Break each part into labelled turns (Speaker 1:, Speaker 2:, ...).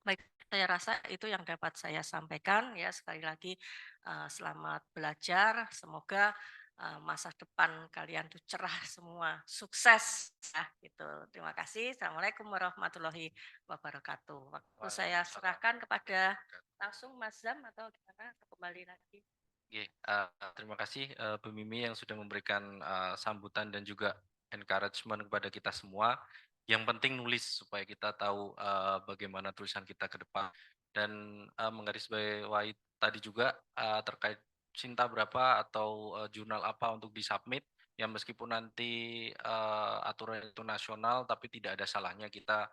Speaker 1: Baik, saya rasa itu yang dapat saya sampaikan ya. Sekali lagi, selamat belajar. Semoga masa depan kalian tuh cerah semua, sukses ya gitu. Terima kasih. Assalamualaikum warahmatullahi wabarakatuh. Waktu saya
Speaker 2: Waalaikumsalam
Speaker 1: serahkan
Speaker 2: warahmatullahi
Speaker 1: kepada
Speaker 2: wabarakatuh.
Speaker 1: langsung Mas Zam atau gimana? Atau kembali lagi.
Speaker 2: Oke, terima kasih, Bu Mimi yang sudah memberikan, sambutan dan juga encouragement kepada kita semua. Yang penting nulis supaya kita tahu, bagaimana tulisan kita ke depan dan, menggarisbawahi tadi juga, terkait cinta berapa atau, jurnal apa untuk di-submit, ya meskipun nanti, aturan itu nasional, tapi tidak ada salahnya kita,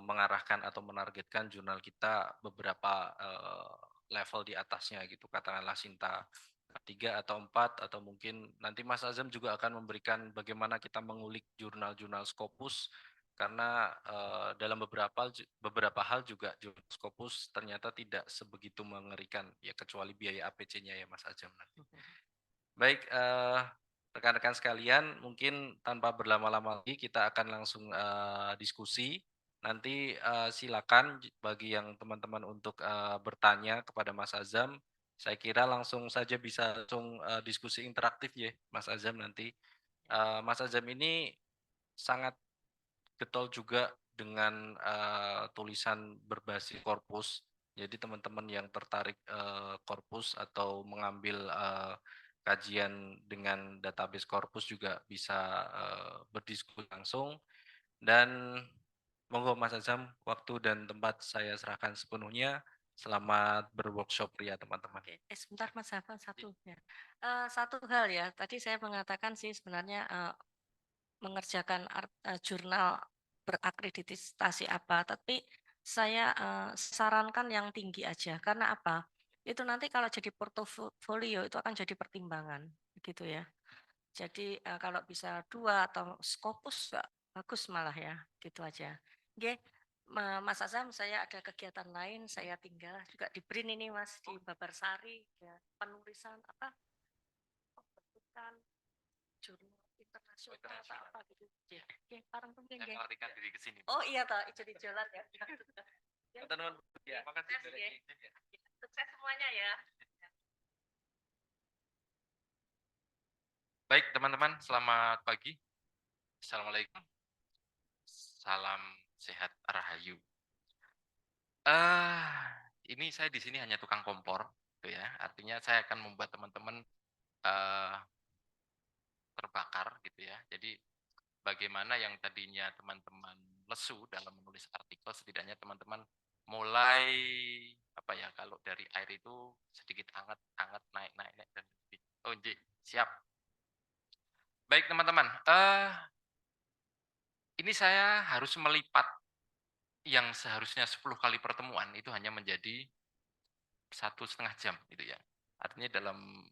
Speaker 2: mengarahkan atau menargetkan jurnal kita beberapa, level di atasnya gitu, katakanlah Sinta 3 atau 4 atau mungkin nanti Mas Azam juga akan memberikan bagaimana kita mengulik jurnal-jurnal Scopus karena, dalam beberapa hal juga jurnal Scopus ternyata tidak sebegitu mengerikan ya kecuali biaya APC-nya ya Mas Azam nanti. Baik, rekan-rekan sekalian, mungkin tanpa berlama-lama lagi kita akan langsung, diskusi. Nanti, silakan bagi yang teman-teman untuk, bertanya kepada Mas Azam, saya kira langsung saja bisa langsung, diskusi interaktif ya Mas Azam nanti. Mas Azam ini sangat getol juga dengan, tulisan berbasis korpus. Jadi teman-teman yang tertarik, korpus atau mengambil, kajian dengan database korpus juga bisa, berdiskusi langsung dan monggo Mas Azam, waktu dan tempat saya serahkan sepenuhnya. Selamat berworkshop ya teman-teman.
Speaker 1: Oke, sebentar Mas Hafal satu ya. Satu hal ya, tadi saya mengatakan sih sebenarnya mengerjakan jurnal berakreditasi apa, tapi saya, sarankan yang tinggi aja, karena apa? Itu nanti kalau jadi portofolio itu akan jadi pertimbangan, gitu ya. Jadi, kalau bisa 2 atau Scopus juga bagus malah ya, gitu aja. Oke, Mas Azam saya ada kegiatan lain, saya tinggal juga di BRIN ini Mas, di Babarsari, ya penulisan apa, pembentukan jurnal
Speaker 2: Oh,
Speaker 1: internasional atau
Speaker 2: internasional.
Speaker 1: apa gitu. Ya, oke, parang penting
Speaker 2: Saya
Speaker 1: nggih.
Speaker 2: melarikan diri ke sini.
Speaker 1: Oh iya toh, ijo di jalan ya. Ya,
Speaker 2: Teman-teman, ya, makasih
Speaker 1: sukses
Speaker 2: sudah
Speaker 1: nggih.
Speaker 2: diizin ya.
Speaker 1: Sukses semuanya ya.
Speaker 2: Baik teman-teman, selamat pagi. Assalamualaikum. Salam sehat rahayu. Eh, ini saya di sini hanya tukang kompor, gitu ya. Artinya saya akan membuat teman-teman eh, terbakar, gitu ya. Jadi bagaimana yang tadinya teman-teman lesu dalam menulis artikel, setidaknya teman-teman mulai apa ya? Kalau dari air itu sedikit hangat, hangat naik, naik, naik dan lebih. Oh, nggih, siap. Baik teman-teman, ini saya harus melipat yang seharusnya 10 kali pertemuan itu hanya menjadi 1,5 jam gitu ya. Artinya dalam,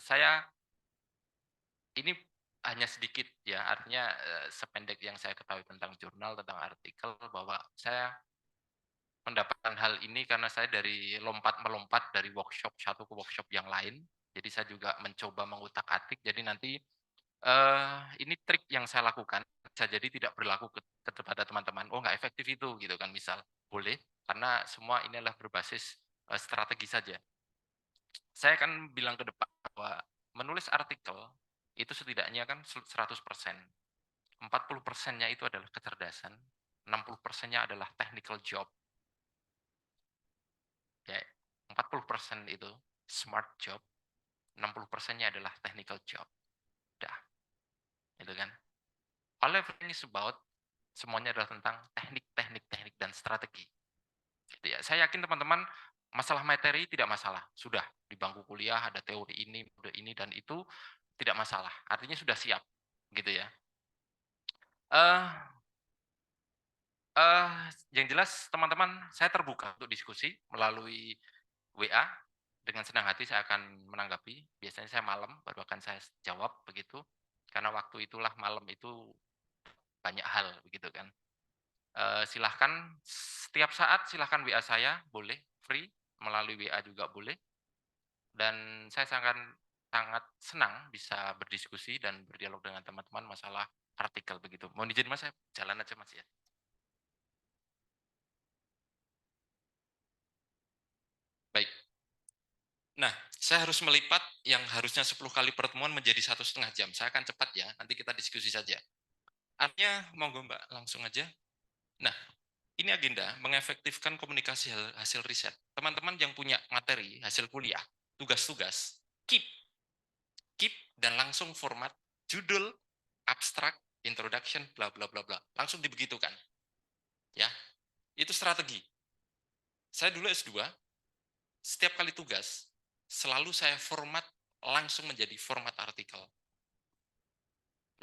Speaker 2: saya ini hanya sedikit ya, artinya, sependek yang saya ketahui tentang jurnal, tentang artikel, bahwa saya mendapatkan hal ini karena saya dari lompat-melompat dari workshop satu ke workshop yang lain. Jadi saya juga mencoba mengutak-atik, jadi nanti, ini trik yang saya lakukan, bisa jadi tidak berlaku kepada teman-teman, "Oh, nggak efektif itu," gitu kan misal. Boleh, karena semua ini adalah berbasis, strategi saja. Saya akan bilang ke depan bahwa menulis artikel itu setidaknya kan 100%. 40%-nya itu adalah kecerdasan, 60%-nya adalah technical job, ya. 40% itu smart job, 60%-nya adalah technical job. Udah, itu kan. All everything is about semuanya adalah tentang teknik, teknik, teknik dan strategi. Gitu ya. Saya yakin teman-teman masalah materi tidak masalah. Sudah di bangku kuliah ada teori ini, metode ini dan itu tidak masalah. Artinya sudah siap, gitu ya. Eh yang jelas teman-teman saya terbuka untuk diskusi melalui WA. Dengan senang hati saya akan menanggapi. Biasanya saya malam baru akan saya jawab begitu. Karena waktu itulah malam itu banyak hal begitu kan. Silahkan setiap saat silahkan WA saya, boleh free melalui WA juga boleh. Dan saya sangat sangat senang bisa berdiskusi dan berdialog dengan teman-teman masalah artikel begitu. Mohon izin Mas, saya jalan aja Mas ya.
Speaker 3: Saya harus melipat yang harusnya 10 kali pertemuan menjadi 1,5 jam. Saya akan cepat ya, nanti kita diskusi saja. Artinya, monggo Mbak, langsung aja. Nah, ini agenda mengefektifkan komunikasi hasil riset. Teman-teman yang punya materi, hasil kuliah, tugas-tugas, keep, dan langsung format, judul, abstrak, introduction, bla bla bla bla. Langsung dibegitukan. Ya, itu strategi. Saya dulu S2, setiap kali tugas, selalu saya format langsung menjadi format artikel.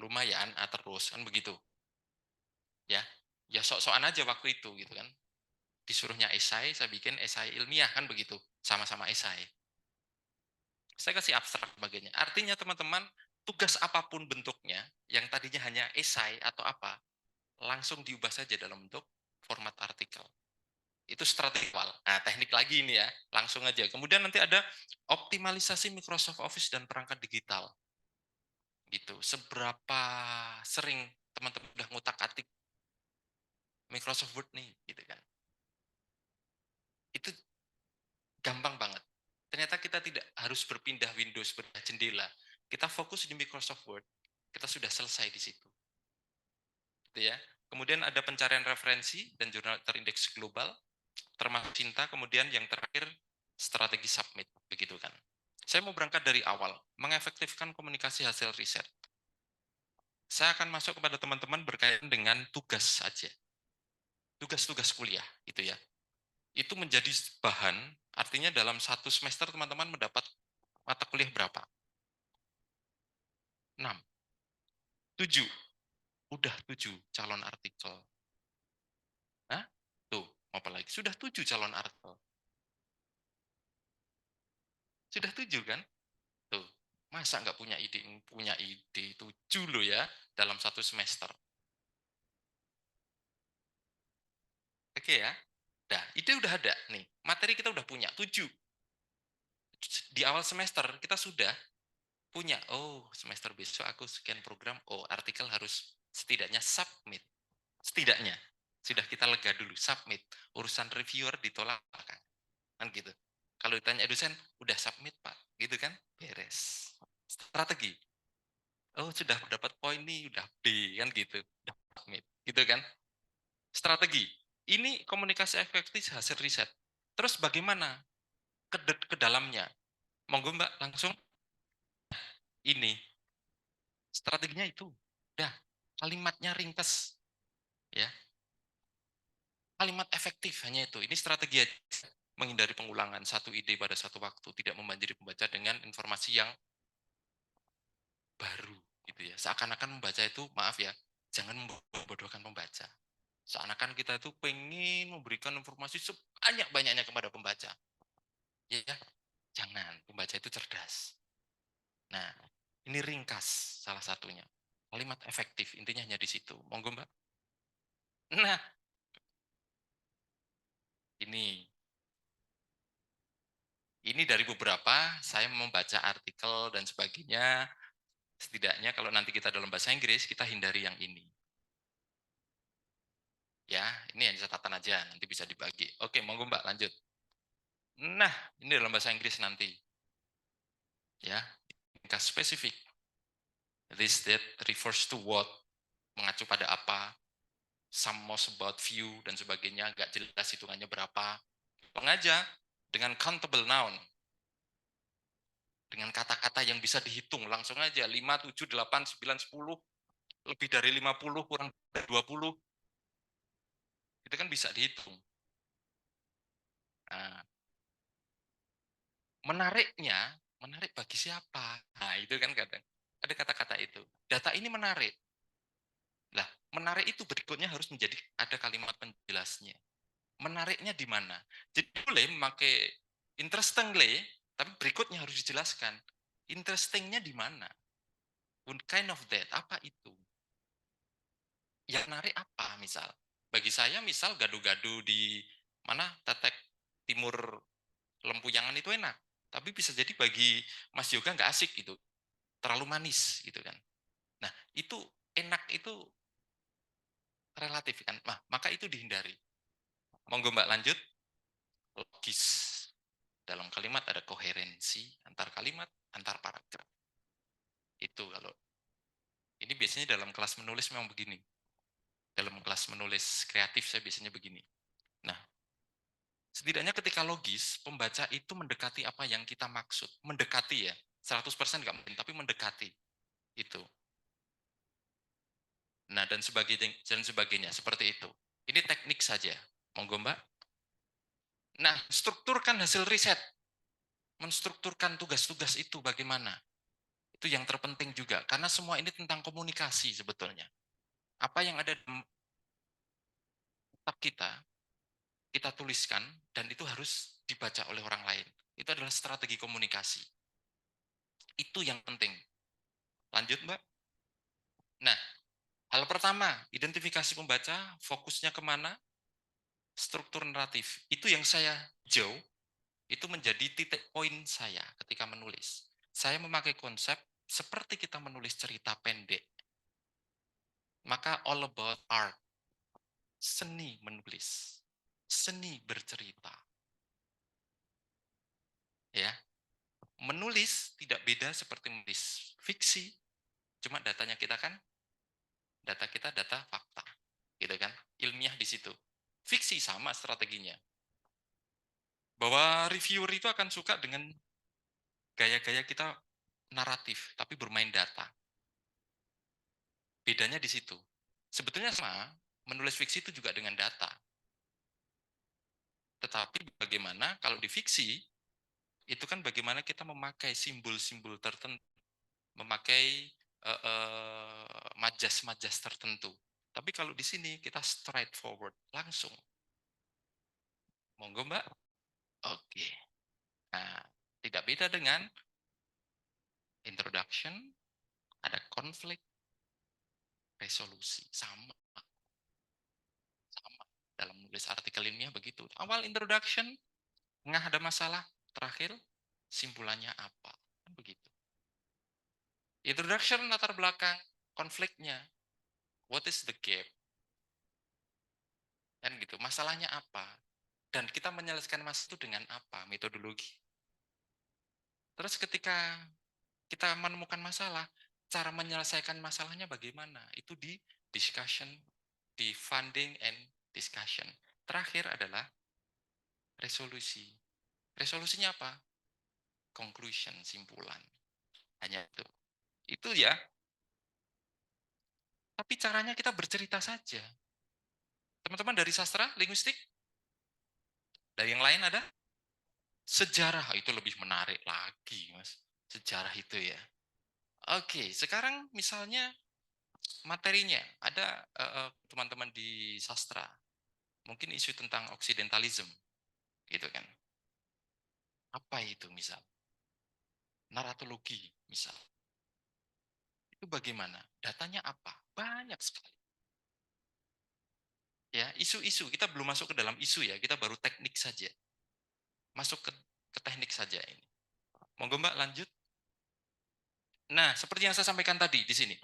Speaker 3: Lumayan, terus kan begitu. Ya, ya sok-sokan aja waktu itu gitu kan. Disuruhnya esai, saya bikin esai ilmiah kan begitu, sama-sama esai. Saya kasih abstrak bagiannya. Artinya teman-teman, tugas apapun bentuknya, yang tadinya hanya esai atau apa, langsung diubah saja dalam bentuk format artikel. Itu strategi awal. Nah, teknik lagi ini ya, langsung aja. Kemudian nanti ada optimalisasi Microsoft Office dan perangkat digital. Gitu. Seberapa sering teman-teman udah ngutak-atik Microsoft Word nih, gitu kan. Itu gampang banget. Ternyata kita tidak harus berpindah Windows, berpindah jendela. Kita fokus di Microsoft Word, kita sudah selesai di situ. Gitu ya. Kemudian ada pencarian referensi dan jurnal terindeks global, termasuk Cinta, kemudian yang terakhir strategi submit, begitu kan. Saya mau berangkat dari awal, mengefektifkan komunikasi hasil riset. Saya akan masuk kepada teman-teman berkaitan dengan tugas saja. Tugas-tugas kuliah, gitu ya. Itu menjadi bahan, artinya dalam satu semester teman-teman mendapat mata kuliah berapa? 6. 7. Udah 7 calon artikel. Hah? Tuh, apa lagi? Sudah 7 calon artikel. Sudah 7 kan? Tuh, masa nggak punya ide? Punya ide 7 loh ya, dalam satu semester. Oke ya? Nah, ide udah ada nih. Materi kita udah punya 7. Di awal semester kita sudah punya, oh semester besok aku sekian program, oh artikel harus setidaknya submit. Setidaknya. Sudah kita lega dulu, submit. Urusan reviewer ditolak kan gitu. Kalau ditanya dosen, udah submit Pak, gitu kan, beres. Strategi, oh sudah dapat poin nih, udah B, kan gitu, udah submit, gitu kan. Strategi, ini komunikasi efektif hasil riset. Terus bagaimana ke dalamnya? Monggo Mbak, langsung ini. Strateginya itu, udah, kalimatnya ringkas, ya. Kalimat efektif hanya itu. Ini strategi menghindari pengulangan satu ide pada satu waktu, tidak membanjiri pembaca dengan informasi yang baru gitu ya. Seakan-akan membaca itu, maaf ya, jangan membodohkan pembaca. Seakan-akan kita itu pengen memberikan informasi sebanyak-banyaknya kepada pembaca. Ya, jangan. Pembaca itu cerdas. Nah, ini ringkas salah satunya. Kalimat efektif, intinya hanya di situ. Monggo Mbak. Nah, ini dari beberapa, saya membaca artikel dan sebagainya. Setidaknya kalau nanti kita dalam bahasa Inggris, kita hindari yang ini. Ya, ini hanya catatan aja, nanti bisa dibagi. Oke, monggo Mbak, lanjut. Nah, ini dalam bahasa Inggris nanti. Ya, ringkas spesifik. This, that, refers to what, mengacu pada apa, some, most, about, few, dan sebagainya, agak jelas hitungannya berapa. Pengaja dengan countable noun, dengan kata-kata yang bisa dihitung, langsung aja, 5, 7, 8, 9, 10, lebih dari 50, kurang dari 20, itu kan bisa dihitung. Nah, menarik bagi siapa? Nah, itu kan kadang ada kata-kata itu. Data ini menarik. Lah, menarik itu berikutnya harus menjadi ada kalimat penjelasnya. Menariknya di mana? Jadi boleh memakai interestingly, tapi berikutnya harus dijelaskan. Interestingnya di mana? What kind of that? Apa itu? Yang menarik apa misal? Bagi saya misal gado-gado di mana Tetek Timur Lempuyangan itu enak. Tapi bisa jadi bagi Mas Yoga nggak asik gitu. Terlalu manis gitu kan. Nah, itu enak itu relatif kan. Maka itu dihindari. Monggo Mbak lanjut. Logis dalam kalimat ada koherensi antar kalimat, antar paragraf. Itu kalau ini biasanya dalam kelas menulis memang begini. Dalam kelas menulis kreatif saya biasanya begini. Nah, setidaknya ketika logis, pembaca itu mendekati apa yang kita maksud. Mendekati ya, 100% nggak mungkin, tapi mendekati. Itu. Nah, dan sebagainya, seperti itu. Ini teknik saja. Monggo Mbak. Nah, strukturkan hasil riset. Menstrukturkan tugas-tugas itu bagaimana? Itu yang terpenting juga, karena semua ini tentang komunikasi sebetulnya. Apa yang ada di otak kita tuliskan, dan itu harus dibaca oleh orang lain. Itu adalah strategi komunikasi. Itu yang penting. Lanjut, Mbak. Nah, hal pertama, identifikasi pembaca, fokusnya kemana, struktur naratif. Itu yang saya jauh, itu menjadi titik poin saya ketika menulis. Saya memakai konsep seperti kita menulis cerita pendek. Maka all about art. Seni menulis. Seni bercerita. Ya, menulis tidak beda seperti menulis fiksi, cuma datanya kita kan, data kita data fakta, gitu kan, ilmiah di situ. Fiksi sama strateginya. Bahwa reviewer itu akan suka dengan gaya-gaya kita naratif, tapi bermain data. Bedanya di situ. Sebetulnya sama, menulis fiksi itu juga dengan data. Tetapi bagaimana kalau di fiksi, itu kan bagaimana kita memakai simbol-simbol tertentu, memakai majas-majas tertentu. Tapi kalau di sini kita straightforward, langsung. Monggo Mbak. Oke. Nah, tidak beda dengan introduction, ada konflik, resolusi. Sama. Sama. Dalam menulis artikel ilmiah begitu. Awal introduction, tengah ada masalah, terakhir simpulannya apa. Begitu. Introduction latar belakang, konfliknya. What is the gap? Dan gitu, masalahnya apa? Dan kita menyelesaikan masalah itu dengan apa? Metodologi. Terus ketika kita menemukan masalah, cara menyelesaikan masalahnya bagaimana? Itu di discussion, di funding and discussion. Terakhir adalah resolusi. Resolusinya apa? Conclusion, simpulan. Hanya itu. Itu ya. Tapi caranya kita bercerita saja. Teman-teman dari sastra, linguistik? Dari yang lain ada? Sejarah, itu lebih menarik lagi, Mas. Sejarah itu ya. Oke, sekarang misalnya materinya. Ada teman-teman di sastra. Mungkin isu tentang oksidentalism. Gitu kan. Apa itu misal? Naratologi misal. Itu bagaimana? Datanya apa? Banyak sekali. Ya, isu-isu. Kita belum masuk ke dalam isu ya. Kita baru teknik saja. Masuk ke teknik saja ini. Monggo Mbak lanjut. Nah, seperti yang saya sampaikan tadi di sini.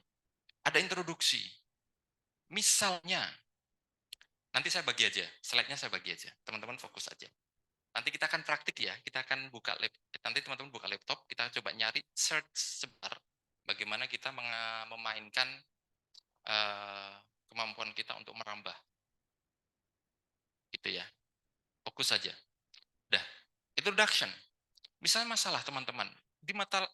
Speaker 3: Ada introduksi. Misalnya, nanti saya bagi aja. Slide-nya saya bagi aja. Teman-teman fokus aja. Nanti kita akan praktik ya. Kita akan buka nanti teman-teman buka laptop. Kita coba nyari search sebentar. Bagaimana kita memainkan kemampuan kita untuk merambah. Gitu ya. Fokus saja. Dah. Introduction. Misalnya masalah teman-teman di mata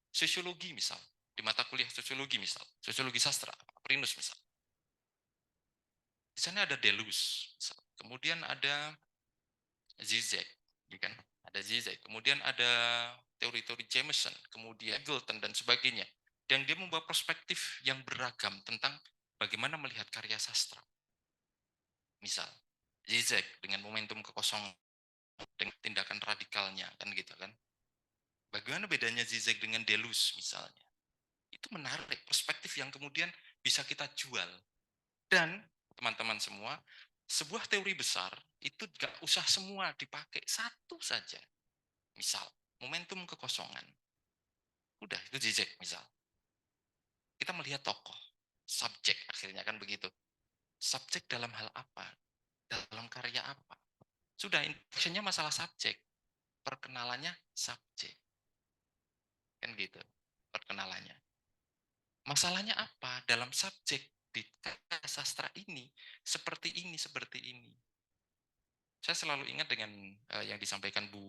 Speaker 3: sosiologi misal, di mata kuliah sosiologi misal, sosiologi sastra, Prinus misal. Di sana ada Deleuze, misal. Kemudian ada Zizek, ya kan? Ada Zizek. Kemudian ada teori-teori Jameson, kemudian Galton dan sebagainya. Dan dia membawa perspektif yang beragam tentang bagaimana melihat karya sastra. Misal, Zizek dengan momentum kekosongan, dengan tindakan radikalnya, kan gitu kan. Bagaimana bedanya Zizek dengan Deleuze misalnya? Itu menarik, perspektif yang kemudian bisa kita jual. Dan teman-teman semua, sebuah teori besar itu gak usah semua dipakai, satu saja. Misal, momentum kekosongan. Udah, itu Zizek misal. Kita melihat tokoh, subjek akhirnya kan begitu. Subjek dalam hal apa? Dalam karya apa? Sudah, introduction-nya masalah subjek. perkenalannya subjek. Kan gitu, perkenalannya. Masalahnya apa? Dalam subjek di karya sastra ini, seperti ini, seperti ini. Saya selalu ingat dengan yang disampaikan Bu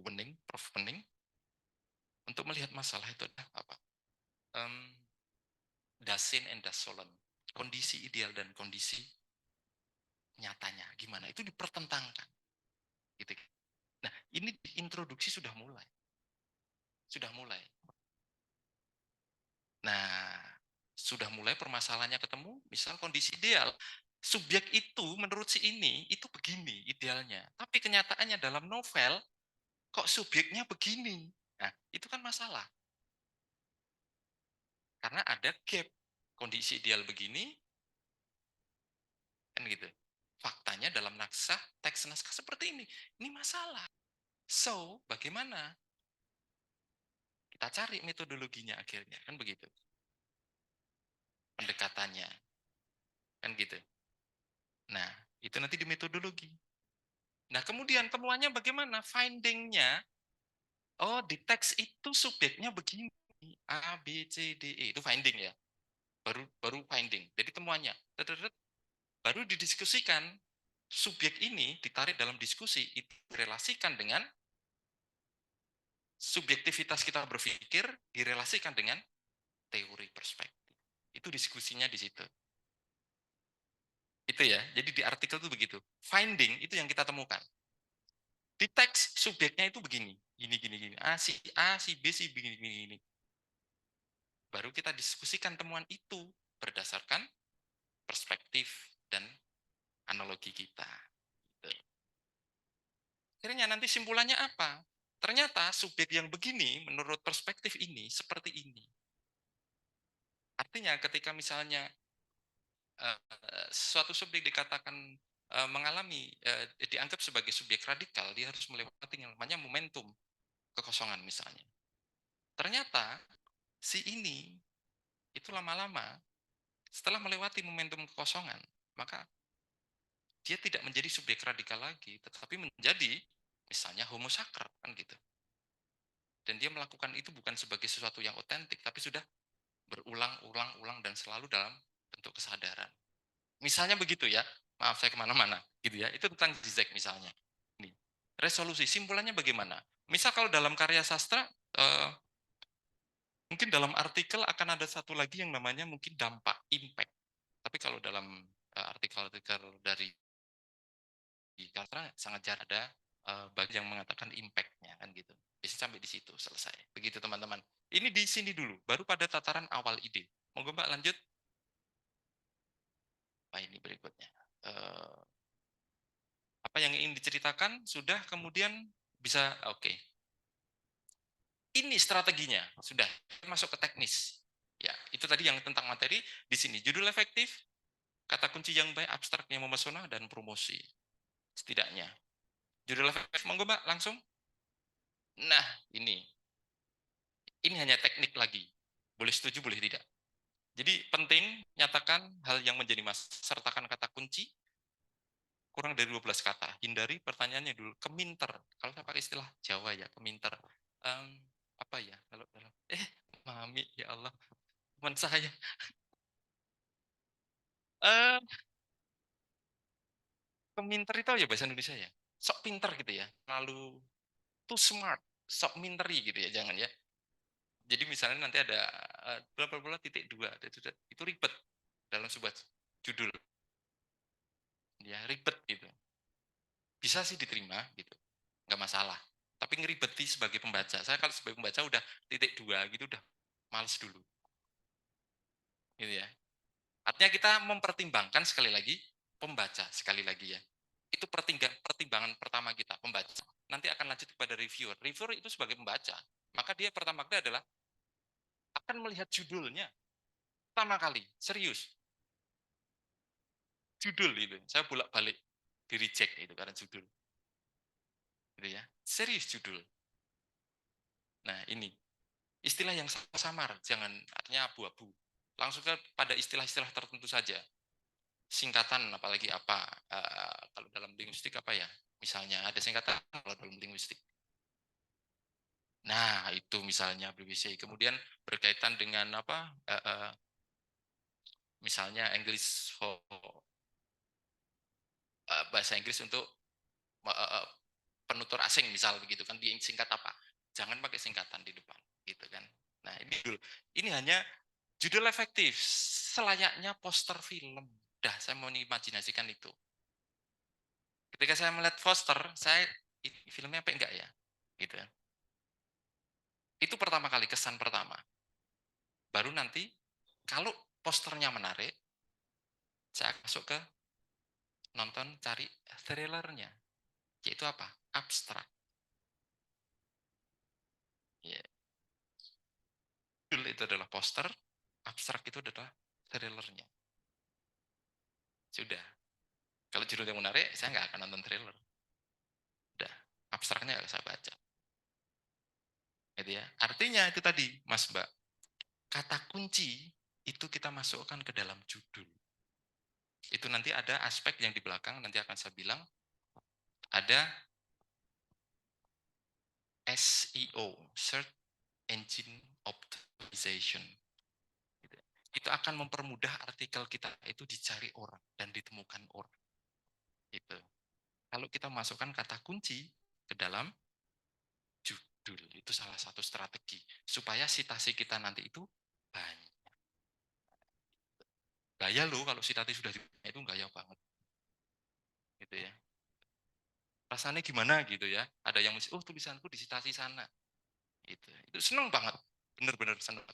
Speaker 3: Wening, Prof. Wening, untuk melihat masalah itu adalah apa? Dasein and Dasolon, kondisi ideal dan kondisi nyatanya gimana itu dipertentangkan gitu. Nah, ini introduksi sudah mulai. Nah, sudah mulai permasalahannya ketemu, misal kondisi ideal. Subjek itu menurut si ini itu begini idealnya, tapi kenyataannya dalam novel kok subjeknya begini. Nah, itu kan masalah. Karena ada gap. Kondisi ideal begini, kan gitu. Faktanya dalam teks naskah seperti ini. Ini masalah. So, bagaimana? Kita cari metodologinya akhirnya, kan begitu. Pendekatannya. Kan gitu. Nah, itu nanti di metodologi. Nah, kemudian temuannya bagaimana? Finding-nya, oh di teks itu subjeknya begini. A, B, C, D, E. Itu finding ya. Baru finding. Jadi temuannya. Baru didiskusikan. Subjek ini ditarik dalam diskusi, itu direlasikan dengan subjektivitas kita berpikir, direlasikan dengan teori perspektif. Itu diskusinya di situ. Itu ya, jadi di artikel itu begitu. Finding itu yang kita temukan. Di teks subjeknya itu begini, gini. A, si B, si B, gini. Baru kita diskusikan temuan itu berdasarkan perspektif dan analogi kita. Gitu. Akhirnya nanti simpulannya apa? Ternyata subjek yang begini menurut perspektif ini seperti ini. Artinya ketika misalnya suatu subjek dikatakan mengalami dianggap sebagai subjek radikal, dia harus melewati yang namanya momentum kekosongan misalnya. Ternyata si ini itu lama-lama setelah melewati momentum kekosongan, maka dia tidak menjadi subjek radikal lagi, tetapi menjadi misalnya homo sacer kan gitu. Dan dia melakukan itu bukan sebagai sesuatu yang otentik, tapi sudah berulang-ulang dan selalu dalam bentuk kesadaran. Misalnya begitu ya, maaf saya kemana-mana, gitu ya. Itu tentang Zizek misalnya. Ini resolusi, simpulannya bagaimana? Misal kalau dalam karya sastra, mungkin dalam artikel akan ada satu lagi yang namanya mungkin dampak, impact. Tapi kalau dalam artikel-artikel dari sastra sangat jarang ada bagian yang mengatakan impact-nya kan gitu. Biasanya sampai di situ selesai. Begitu teman-teman. Ini di sini dulu, baru pada tataran awal ide. Monggo Mbak lanjut. Ini berikutnya. Apa yang ingin diceritakan sudah, kemudian bisa oke. Ini strateginya sudah masuk ke teknis. Ya, itu tadi yang tentang materi. Di sini judul efektif, kata kunci yang baik, abstraknya memesona dan promosi. Setidaknya. Judul efektif monggo Mbak langsung. Nah, ini hanya teknik lagi. Boleh setuju, boleh tidak. Jadi penting nyatakan hal yang menjadi sertakan kata kunci kurang dari 12 kata. Hindari pertanyaannya dulu. Keminter. Kalau saya pakai istilah Jawa ya, keminter. Apa ya? Kalau dalam mami ya Allah, teman saya. Keminter itu ya bahasa Indonesia ya. Sok pinter gitu ya. Lalu too smart, sok minteri gitu ya, jangan ya. Jadi misalnya nanti ada bla bla bla titik dua, itu ribet dalam sebuah judul. Ya, ribet gitu. Bisa sih diterima gitu. Nggak masalah. Tapi ngeribeti sebagai pembaca. Saya kalau sebagai pembaca udah titik dua gitu udah males dulu. Gitu ya. Artinya kita mempertimbangkan sekali lagi pembaca sekali lagi ya. Itu pertimbangan pertama kita, pembaca. Nanti akan lanjut kepada reviewer. Reviewer itu sebagai pembaca. Maka dia pertama kali adalah akan melihat judulnya. Pertama kali, serius. Judul itu. Saya bolak-balik di reject itu karena judul. Gitu ya. Serius judul. Nah, ini istilah yang samar, jangan artinya abu-abu. Langsung pada istilah-istilah tertentu saja. Singkatan apalagi apa, kalau dalam linguistik apa ya, misalnya ada singkatan kalau dalam linguistik Nah, itu misalnya BBC. Kemudian berkaitan dengan apa? Misalnya English for bahasa Inggris untuk penutur asing misal begitu kan, disingkat apa? Jangan pakai singkatan di depan, gitu kan. Nah, ini dulu. Ini hanya judul efektif, selayaknya poster film. Dah, saya mau imajinasikan itu. Ketika saya melihat poster, saya filmnya apa enggak ya? Gitu. Itu pertama kali, kesan pertama. Baru nanti kalau posternya menarik, saya masuk ke nonton cari trailernya. Yaitu apa? Abstrak. Ya. Judul itu adalah poster, abstrak itu adalah trailernya. Sudah. Kalau judul yang menarik, saya nggak akan nonton trailer. Udah. Abstraknya nggak saya baca. Gitu ya. Artinya itu tadi, Mas Mbak. Kata kunci itu kita masukkan ke dalam judul. Itu nanti ada aspek yang di belakang, nanti akan saya bilang. Ada SEO, Search Engine Optimization. Itu akan mempermudah artikel kita itu dicari orang dan ditemukan orang. Gitu. Kalau kita masukkan kata kunci ke dalam judul, itu salah satu strategi supaya citasi kita nanti itu banyak. Gaya loh kalau citasi sudah itu gaya banget. Gitu ya. Rasanya gimana gitu ya? Ada yang oh tulisanku disitasi sana. Itu seneng banget. Bener-bener seneng.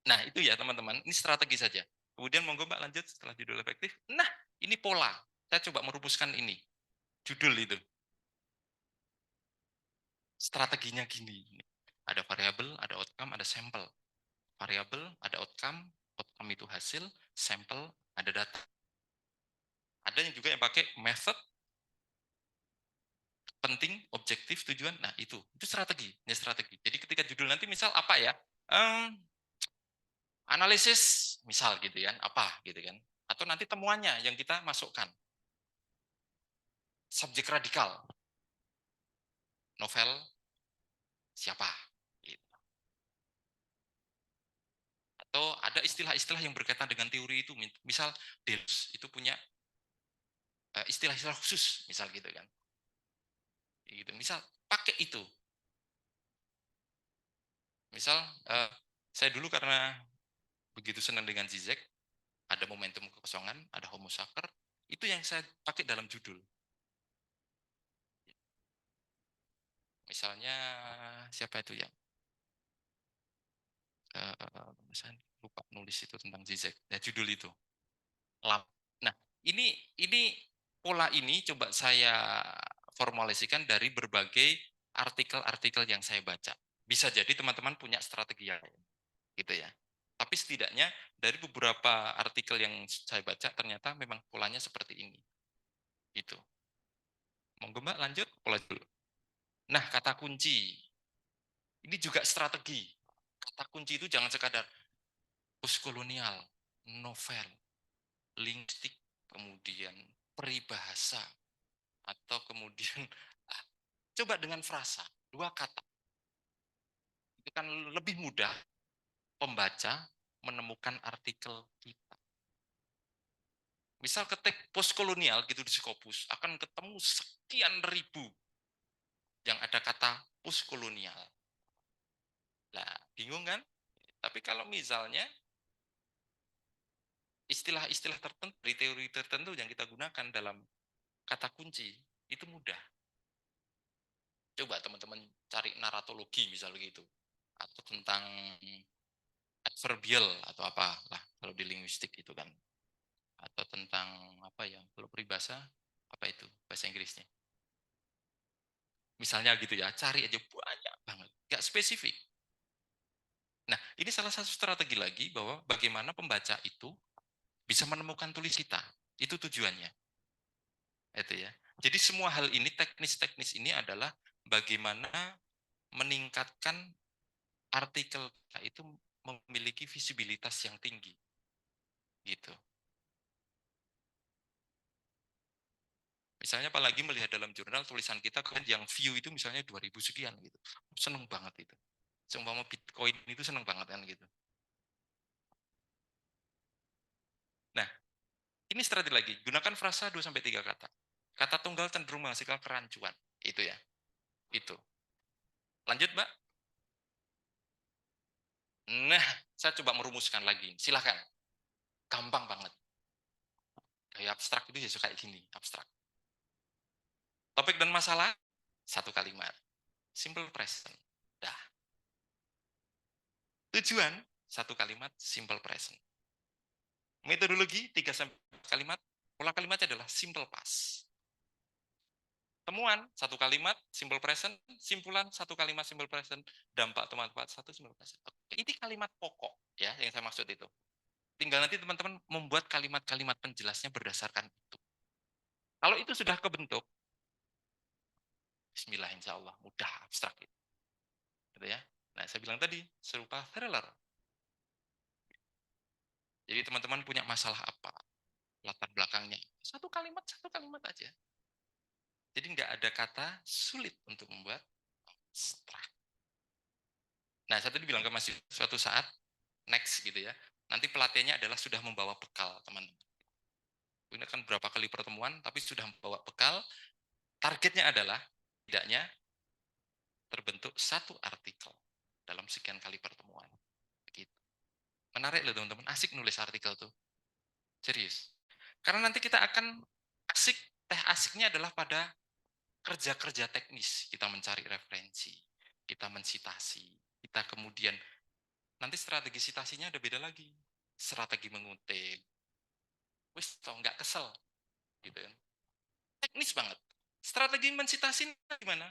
Speaker 3: Nah, itu ya teman-teman, ini strategi saja. Kemudian monggo Mbak lanjut setelah judul efektif. Nah, ini pola. Saya coba merumuskan ini. Judul itu. Strateginya gini. Ada variabel, ada outcome, ada sampel. Variabel, ada outcome itu hasil, sampel, ada data. Ada yang juga yang pakai method, penting, objektif, tujuan. Nah, itu strategi. Ya, strategi. Jadi ketika judul nanti misal apa ya? Analisis misal gitu kan, apa gitu kan. Atau nanti temuannya yang kita masukkan. Subjek radikal. Novel siapa? Gitu. Atau ada istilah-istilah yang berkaitan dengan teori itu. Misal Deleuze itu punya istilah-istilah khusus, misal gitu kan. Gitu. Misal pakai itu. Misal saya dulu karena begitu senang dengan Zizek, ada momentum kekosongan, ada homo sacer, itu yang saya pakai dalam judul. Misalnya siapa itu ya? Saya lupa nulis itu tentang Zizek. Ya judul itu. Nah, ini pola ini coba saya formulasikan dari berbagai artikel-artikel yang saya baca. Bisa jadi teman-teman punya strategi yang lain, gitu ya. Tapi setidaknya dari beberapa artikel yang saya baca ternyata memang polanya seperti ini. Itu. Monggo Mbak lanjut pola dulu. Nah, kata kunci. Ini juga strategi. Kata kunci itu jangan sekadar postkolonial, novel, linguistik, kemudian peribahasa, atau kemudian coba dengan frasa, dua kata. Itu kan lebih mudah pembaca menemukan artikel kita. Misal ketik postkolonial gitu di Scopus, akan ketemu sekian ribu yang ada kata postkolonial. Nah, bingung kan? Tapi kalau misalnya istilah-istilah tertentu, teori tertentu yang kita gunakan dalam kata kunci, itu mudah. Coba teman-teman cari naratologi misalnya gitu. Atau tentang adverbial atau apa lah kalau di linguistik itu kan. Atau tentang apa ya, kalau peribahasa apa itu bahasa Inggrisnya. Misalnya gitu ya, cari aja banyak banget, nggak spesifik. Nah, ini salah satu strategi lagi bahwa bagaimana pembaca itu bisa menemukan tulis kita. Itu tujuannya. Itu ya. Jadi semua hal ini, teknis-teknis ini adalah bagaimana meningkatkan artikel kita itu memiliki visibilitas yang tinggi. Gitu. Misalnya apalagi melihat dalam jurnal tulisan kita kan yang view itu misalnya 2000 sekian gitu. Seneng banget itu. Seumpama Bitcoin itu seneng banget kan gitu. Nah, ini strategi lagi. Gunakan frasa 2 sampai 3 kata. Kata tunggal cenderung menghasilkan kerancuan. Itu ya. Itu. Lanjut, Mbak. Nah, saya coba merumuskan lagi. Silahkan. Gampang banget. Gaya abstrak itu ya suka kayak gini, abstrak. Topik dan masalah, satu kalimat. Simple present. Dah. Tujuan, satu kalimat, simple present. Metodologi, 3 sampai 4 kalimat. Pola kalimatnya adalah simple past. Temuan, satu kalimat, simple present. Simpulan, satu kalimat, simple present. Dampak atau manfaat, satu simple present. Oke, ini kalimat pokok ya yang saya maksud itu. Tinggal nanti teman-teman membuat kalimat-kalimat penjelasnya berdasarkan itu. Kalau itu sudah kebentuk, bismillah insya Allah, mudah abstrak. Gitu ya. Nah, saya bilang tadi, serupa thriller. Jadi teman-teman punya masalah apa? Latar belakangnya. Satu kalimat aja. Jadi nggak ada kata sulit untuk membuat abstrak. Nah, saya tadi bilang ke Mas, suatu saat, next gitu ya, nanti pelatihannya adalah sudah membawa bekal, teman-teman. Ini kan berapa kali pertemuan, tapi sudah membawa bekal. Targetnya adalah, tidaknya terbentuk satu artikel dalam sekian kali pertemuan. Begitu. Menarik loh teman-teman, asik nulis artikel tuh. Serius. Karena nanti kita akan asik, asiknya adalah pada kerja-kerja teknis. Kita mencari referensi, kita mensitasi, kita kemudian, nanti strategi sitasinya ada beda lagi. Strategi mengutip. Wis, toh nggak kesel. Gitu kan. Teknis banget. Strategi mensitasi gimana?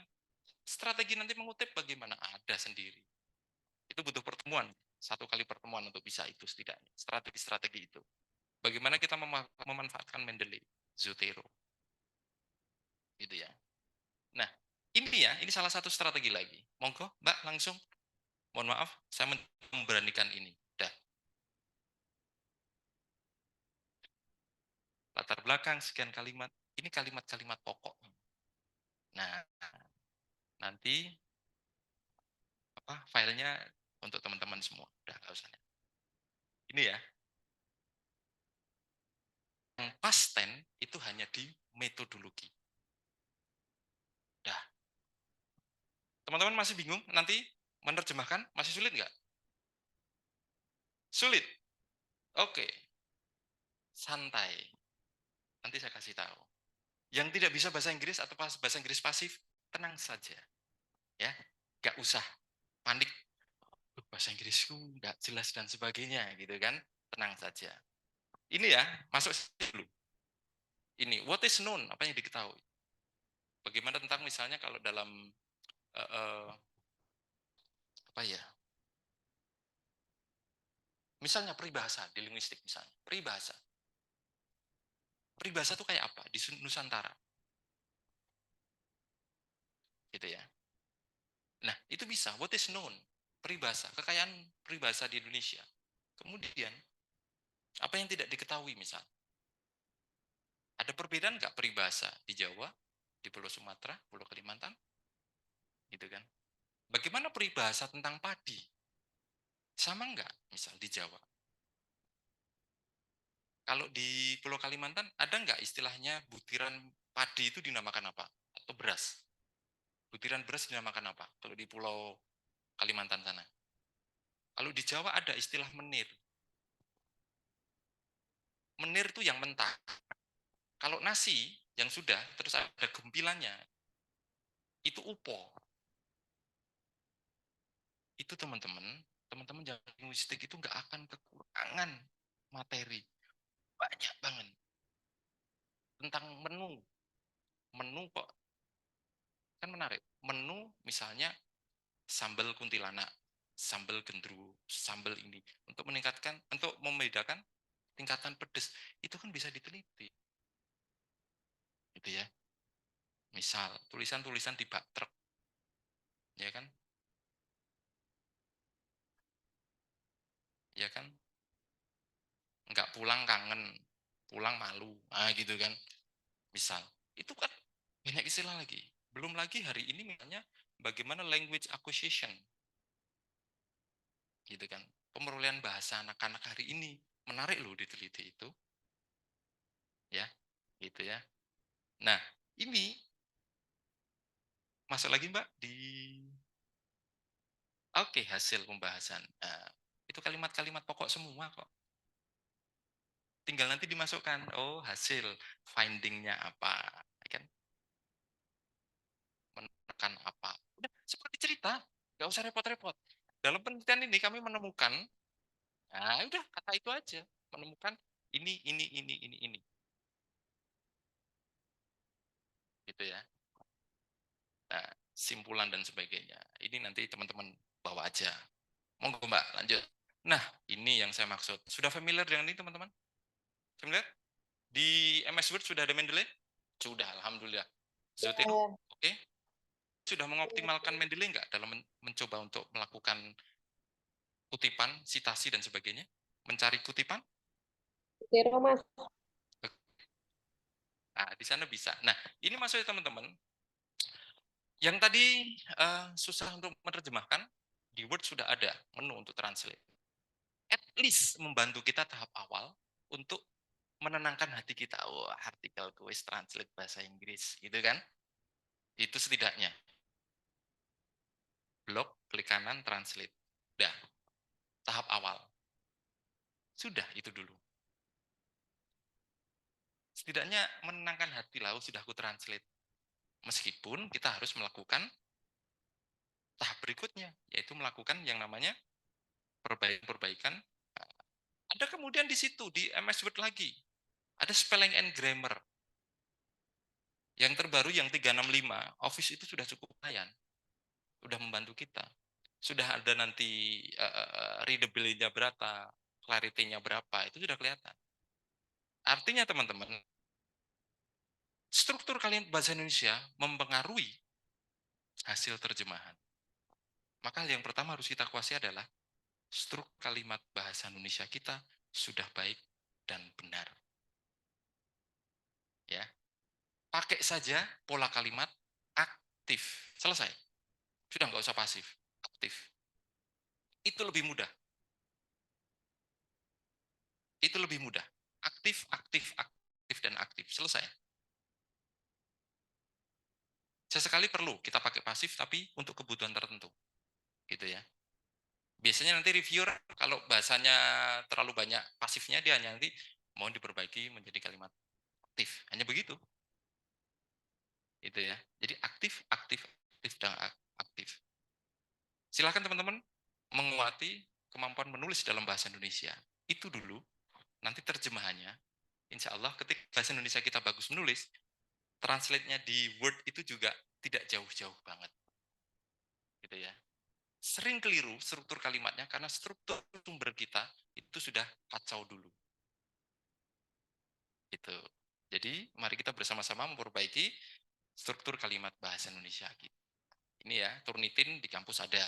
Speaker 3: Strategi nanti mengutip bagaimana? Ada sendiri. Itu butuh pertemuan. Satu kali pertemuan untuk bisa itu setidaknya. Strategi-strategi itu. Bagaimana kita memanfaatkan Mendeley, Zotero. Gitu ya. Nah, ini salah satu strategi lagi. Monggo, Mbak, langsung. Mohon maaf, saya memberanikan ini. Dah. Latar belakang, sekian kalimat. Ini kalimat-kalimat pokok. Nah, nanti filenya untuk teman-teman semua. Udah, nggak usah. Ini ya. Yang past tense itu hanya di metodologi. Dah. Teman-teman masih bingung nanti menerjemahkan? Masih sulit nggak? Sulit? Oke. Santai. Nanti saya kasih tahu. Yang tidak bisa bahasa Inggris atau bahasa Inggris pasif, tenang saja. Ya, nggak usah panik. Bahasa Inggrisku nggak jelas dan sebagainya, gitu kan? Tenang saja. Ini ya, masuk dulu. Ini, what is known? Apa yang diketahui? Bagaimana tentang misalnya kalau dalam apa ya? Misalnya peribahasa di linguistik misalnya, peribahasa. Peribahasa itu kayak apa di Nusantara? Gitu ya. Nah, itu bisa. What is known? Peribahasa, kekayaan peribahasa di Indonesia. Kemudian, apa yang tidak diketahui misalnya? Ada perbedaan nggak peribahasa di Jawa, di Pulau Sumatera, Pulau Kalimantan? Gitu kan. Bagaimana peribahasa tentang padi? Sama nggak misal di Jawa? Kalau di Pulau Kalimantan, ada nggak istilahnya butiran padi itu dinamakan apa? Atau beras? Butiran beras dinamakan apa? Kalau di Pulau Kalimantan sana. Kalau di Jawa ada istilah menir. Menir itu yang mentah. Kalau nasi yang sudah, terus ada gempilannya, itu upo. Itu teman-teman yang linguistik itu nggak akan kekurangan materi. Banyak banget. Tentang menu. Menu kok kan menarik. Menu misalnya sambal kuntilanak, sambal gendruwo, sambal ini. Untuk meningkatkan, untuk membedakan tingkatan pedas. Itu kan bisa diteliti. Gitu ya. Misal, tulisan-tulisan di bak truk. Ya kan? Ya kan? Enggak pulang kangen, pulang malu. Ah gitu kan. Misal. Itu kan banyak istilah lagi. Belum lagi hari ini misalnya bagaimana language acquisition, gitu kan. Pemerolehan bahasa anak-anak hari ini menarik loh diteliti itu, ya, gitu ya. Nah, ini masuk lagi Mbak di oke, hasil pembahasan. Nah, itu kalimat-kalimat pokok semua kok. Tinggal nanti dimasukkan, oh hasil findingnya apa, ya kan? Menekan apa. Udah, seperti cerita, nggak usah repot-repot. Dalam penelitian ini kami menemukan, nah udah kata itu aja, menemukan ini. Gitu ya. Nah, simpulan dan sebagainya. Ini nanti teman-teman bawa aja. Monggo Mbak, lanjut. Nah, ini yang saya maksud. Sudah familiar dengan ini teman-teman? Familiar? Di MS Word sudah ada Mendeley? Sudah, Alhamdulillah. Zotero, oke? Sudah mengoptimalkan Mendeley nggak dalam mencoba untuk melakukan kutipan, sitasi, dan sebagainya? Mencari kutipan?
Speaker 4: Zero, Mas.
Speaker 3: Nah, di sana bisa. Nah, ini maksudnya teman-teman. Yang tadi susah untuk menerjemahkan, di Word sudah ada menu untuk translate. At least membantu kita tahap awal untuk menenangkan hati kita. Oh, artikel kuis translate bahasa Inggris, gitu kan? Itu setidaknya. Blok, klik kanan, translate. Udah, tahap awal. Sudah, itu dulu. Setidaknya menenangkan hati lah, sudah aku translate. Meskipun kita harus melakukan tahap berikutnya, yaitu melakukan yang namanya perbaikan-perbaikan. Ada kemudian di situ, di MS Word lagi, ada spelling and grammar. Yang terbaru yang 365, Office itu sudah cukup lumayan. Sudah membantu kita. Sudah ada nanti readability-nya berapa, clarity-nya berapa, itu sudah kelihatan. Artinya teman-teman, struktur kalimat bahasa Indonesia mempengaruhi hasil terjemahan. Maka hal yang pertama harus kita kuasai adalah struktur kalimat bahasa Indonesia kita sudah baik dan benar. Ya, pakai saja pola kalimat aktif. Selesai. Sudah nggak usah pasif, aktif. Itu lebih mudah. Itu lebih mudah. Aktif, aktif, aktif, dan aktif. Selesai. Sesekali perlu kita pakai pasif, tapi untuk kebutuhan tertentu. Gitu ya. Biasanya nanti reviewer, kalau bahasanya terlalu banyak pasifnya, dia hanya nanti mau diperbaiki menjadi kalimat aktif. Hanya begitu. Gitu ya. Jadi aktif, aktif, aktif, dan aktif. Silakan teman-teman menguati kemampuan menulis dalam bahasa Indonesia. Itu dulu, nanti terjemahannya, insya Allah ketika bahasa Indonesia kita bagus menulis, translate-nya di Word itu juga tidak jauh-jauh banget. Gitu ya. Sering keliru struktur kalimatnya karena struktur sumber kita itu sudah kacau dulu. Gitu. Jadi, mari kita bersama-sama memperbaiki struktur kalimat bahasa Indonesia. Ini ya, Turnitin di kampus ada.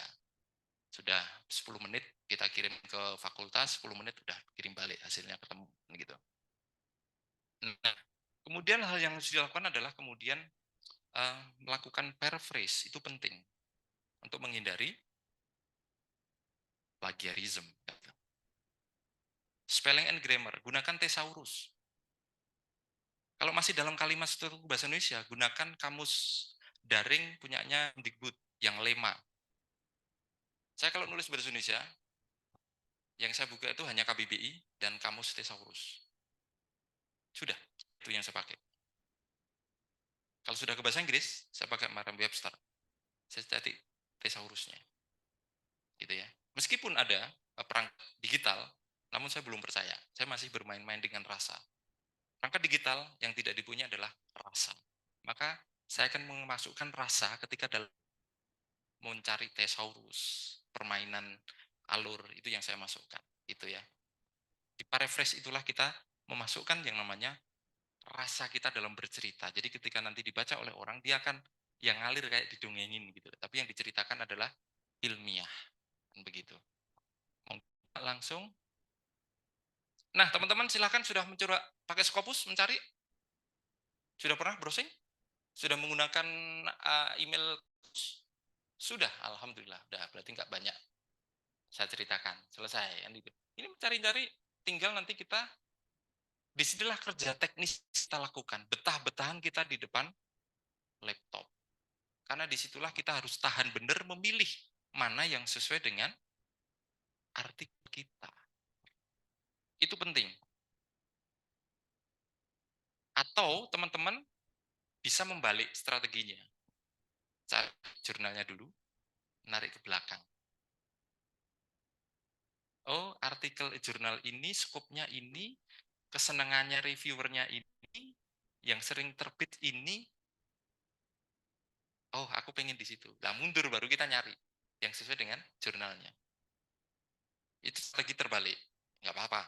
Speaker 3: Sudah 10 menit kita kirim ke fakultas, 10 menit udah kirim balik hasilnya ketemu gitu. Nah, kemudian hal yang harus dilakukan adalah kemudian melakukan paraphrase, itu penting untuk menghindari plagiarism. Spelling and grammar, gunakan thesaurus. Kalau masih dalam kalimat struktur bahasa Indonesia, gunakan kamus daring punyanya Mendikbud yang lema. Saya kalau nulis bahasa Indonesia, yang saya buka itu hanya KBBI dan kamus thesaurus. Sudah, itu yang saya pakai. Kalau sudah ke bahasa Inggris, saya pakai Merriam-Webster. Saya cari thesaurusnya. Gitu ya. Meskipun ada perangkat digital, namun saya belum percaya. Saya masih bermain-main dengan rasa. Perangkat digital yang tidak dipunyai adalah rasa. Maka saya akan memasukkan rasa ketika dalam mencari thesaurus, permainan alur, itu yang saya masukkan. Itu ya. Di paraphrase itulah kita memasukkan yang namanya rasa kita dalam bercerita. Jadi ketika nanti dibaca oleh orang, dia akan yang ngalir kayak didongengin gitu. Tapi yang diceritakan adalah ilmiah. Kan begitu. Langsung. Nah, teman-teman silahkan sudah mencoba pakai Scopus mencari. Sudah pernah browsing? Sudah menggunakan email? Sudah, alhamdulillah. Udah, berarti nggak banyak saya ceritakan. Selesai. Ini mencari-cari, tinggal nanti kita, disinilah kerja teknis kita lakukan. Betah-betahan kita di depan laptop. Karena disitulah kita harus tahan benar memilih mana yang sesuai dengan artikel kita. Itu penting. Atau teman-teman bisa membalik strateginya. Cari jurnalnya dulu, menarik ke belakang. Oh, artikel jurnal ini, skopnya ini, kesenangannya reviewernya ini, yang sering terbit ini, oh aku pengen di situ. Nah mundur baru kita nyari yang sesuai dengan jurnalnya. Itu strategi terbalik, nggak apa-apa.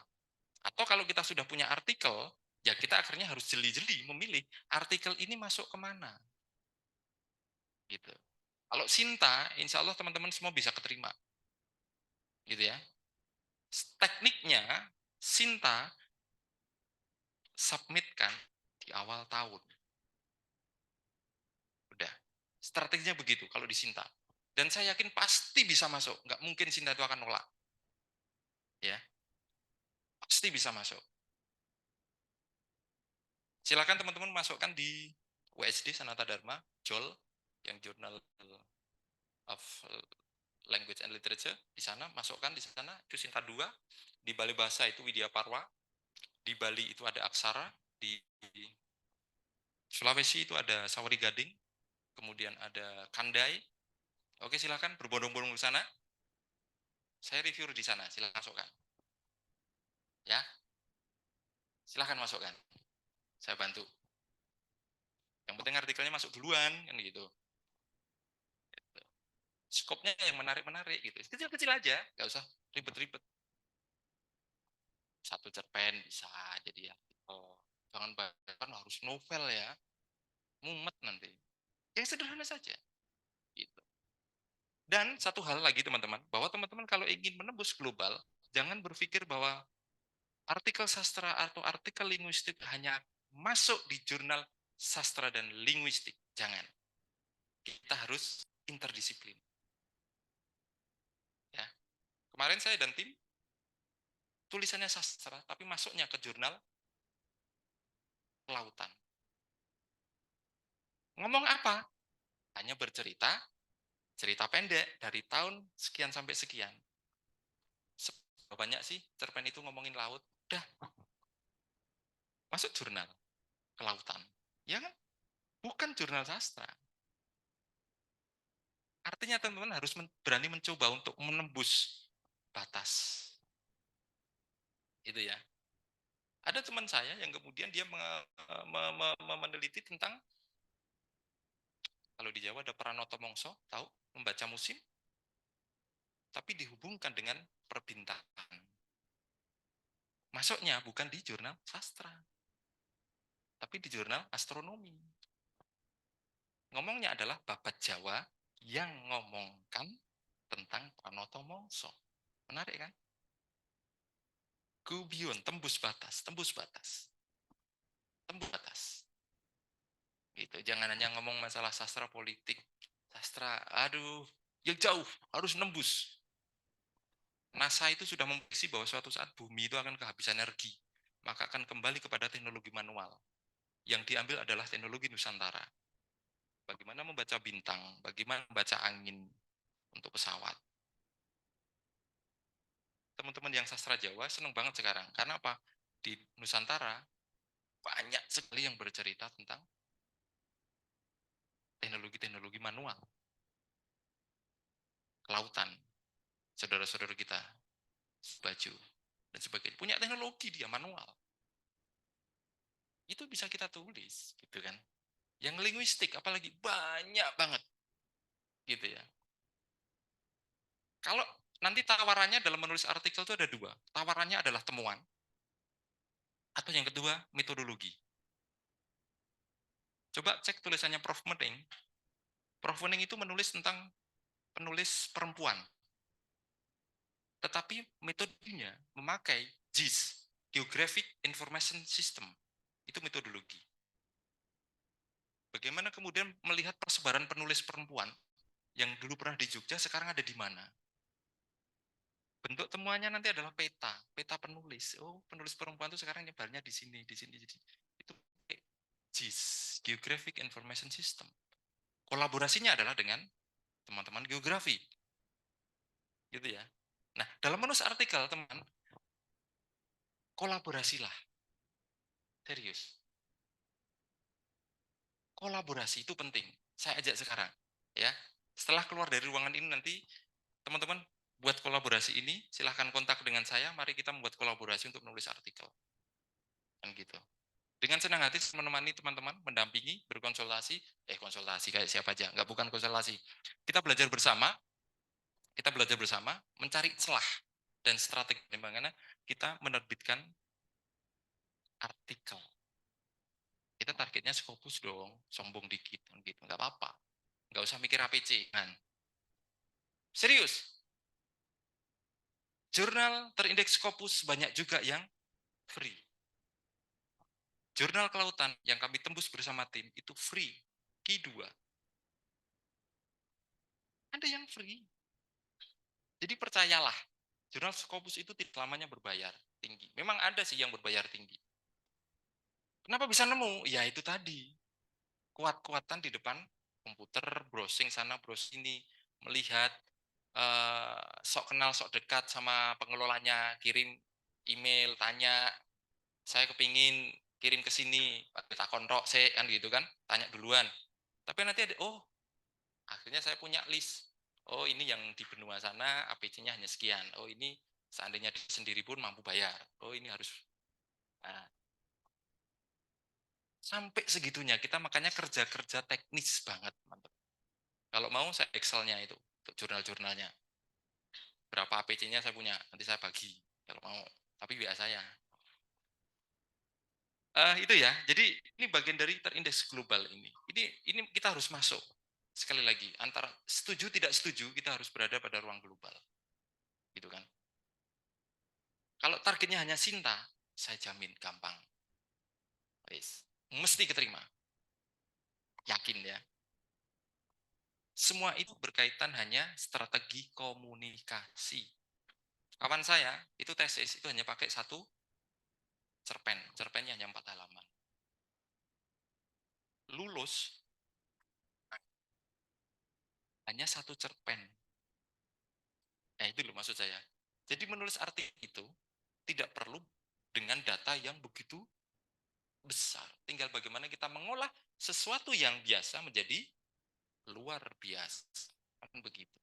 Speaker 3: Atau kalau kita sudah punya artikel, ya kita akhirnya harus jeli-jeli memilih artikel ini masuk kemana. Gitu. Kalau Sinta, insya Allah teman-teman semua bisa keterima. Gitu ya. Tekniknya, Sinta submitkan di awal tahun. Udah. Strateginya begitu kalau di Sinta. Dan saya yakin pasti bisa masuk. Nggak mungkin Sinta itu akan nolak. Ya. Pasti bisa masuk. Silakan teman-teman masukkan di WSD Sanata Dharma, JOL, yang Journal of Language and Literature, di sana, masukkan di sana, itu Sinta 2, di Bali Bahasa itu Widya Parwa, di Bali itu ada Aksara, di Sulawesi itu ada Sawari Gading, kemudian ada Kandai. Oke, silakan berbondong-bondong ke sana. Saya review di sana, silakan masukkan. Ya, silakan masukkan. Saya bantu. Yang penting artikelnya masuk duluan, kan gitu. Skopnya yang menarik-menarik gitu. Kecil-kecil aja, nggak usah ribet-ribet. Satu cerpen bisa jadi ya. Oh, jangan bahkan harus novel ya. Mumet nanti. Yang sederhana saja. Gitu. Dan satu hal lagi teman-teman, bahwa teman-teman kalau ingin menembus global, jangan berpikir bahwa artikel sastra atau artikel linguistik hanya masuk di jurnal sastra dan linguistik. Jangan. Kita harus interdisiplin. Ya. Kemarin saya dan tim tulisannya sastra, tapi masuknya ke jurnal kelautan. Ngomong apa? Hanya bercerita, cerita pendek dari tahun sekian sampai sekian. Seberapa banyak sih cerpen itu ngomongin laut? Udah, masuk jurnal kelautan. Ya kan? Bukan jurnal sastra. Artinya teman-teman harus berani mencoba untuk menembus batas. Itu ya. Ada teman saya yang kemudian dia meneliti tentang, kalau di Jawa ada Pranoto Mongso, tahu? Membaca musim, tapi dihubungkan dengan perbintangan. Masuknya bukan di jurnal sastra, tapi di jurnal astronomi. Ngomongnya adalah babat Jawa yang ngomongkan tentang Pranoto Mongso. Menarik kan? Gubion, tembus batas, tembus batas. Tembus batas. Gitu. Jangan hanya ngomong masalah sastra politik, sastra, aduh, yang jauh, harus nembus. NASA itu sudah memprediksi bahwa suatu saat bumi itu akan kehabisan energi, maka akan kembali kepada teknologi manual. Yang diambil adalah teknologi Nusantara. Bagaimana membaca bintang, bagaimana membaca angin untuk pesawat. Teman-teman yang sastra Jawa senang banget sekarang. Karena apa? Di Nusantara banyak sekali yang bercerita tentang teknologi-teknologi manual. Kelautan, saudara-saudara kita, baju, dan sebagainya. Punya teknologi dia manual. Itu bisa kita tulis, gitu kan. Yang linguistik, apalagi banyak banget. Gitu ya. Kalau nanti tawarannya dalam menulis artikel itu ada dua. Tawarannya adalah temuan. Atau yang kedua, metodologi. Coba cek tulisannya Prof. Mening. Prof. Mening itu menulis tentang penulis perempuan. Tetapi metodenya memakai GIS, Geographic Information System. Itu metodologi. Bagaimana kemudian melihat persebaran penulis perempuan yang dulu pernah di Jogja, sekarang ada di mana? Bentuk temuannya nanti adalah peta penulis. Oh, penulis perempuan itu sekarang nyebarnya di sini, di sini, di sini. Itu GIS, Geographic Information System. Kolaborasinya adalah dengan teman-teman geografi. Gitu ya. Nah, dalam menulis artikel, teman, kolaborasilah. Serius. Kolaborasi itu penting. Saya ajak sekarang, ya. Setelah keluar dari ruangan ini nanti, teman-teman buat kolaborasi ini, silahkan kontak dengan saya, mari kita membuat kolaborasi untuk menulis artikel. Kan gitu. Dengan senang hati menemani teman-teman, mendampingi, berkonsultasi, konsultasi kayak siapa aja, nggak bukan konsultasi. Kita belajar bersama, mencari celah dan strategi bagaimana kita menerbitkan artikel. Kita targetnya Scopus dong, sombong dikit, gitu, nggak apa-apa. Nggak usah mikir APC, kan. Serius. Jurnal terindeks Scopus banyak juga yang free. Jurnal kelautan yang kami tembus bersama tim itu free, Q2. Ada yang free. Jadi percayalah, jurnal Scopus itu tidak selamanya berbayar tinggi. Memang ada sih yang berbayar tinggi. Kenapa bisa nemu? Ya itu tadi, kuat-kuatan di depan komputer, browsing sana, browsing sini, melihat, sok kenal, sok dekat sama pengelolanya, kirim email, tanya, saya kepingin kirim ke sini, tak kontrok saya kan gitu kan, tanya duluan. Tapi nanti ada, oh, akhirnya saya punya list. Oh, ini yang di benua sana APC-nya hanya sekian. Oh, ini seandainya dia sendiri pun mampu bayar. Oh, ini harus. Nah, sampai segitunya kita makanya kerja-kerja teknis banget, teman-teman. Kalau mau saya Excel-nya itu untuk jurnal-jurnalnya. Berapa APC-nya saya punya, nanti saya bagi kalau mau. Tapi WA saya. Itu ya. Jadi ini bagian dari terindeks global ini. Ini kita harus masuk. Sekali lagi, antara setuju tidak setuju kita harus berada pada ruang global. Gitu kan. Kalau targetnya hanya Sinta, saya jamin gampang. Mesti keterima. Yakin ya. Semua itu berkaitan hanya strategi komunikasi. Kawan saya, itu tesis, itu hanya pakai satu cerpen. Cerpennya hanya 4 halaman. Lulus, hanya satu cerpen. Nah, itu loh maksud saya. Jadi menulis artikel itu tidak perlu dengan data yang begitu besar. Tinggal bagaimana kita mengolah sesuatu yang biasa menjadi luar biasa. Kan begitu.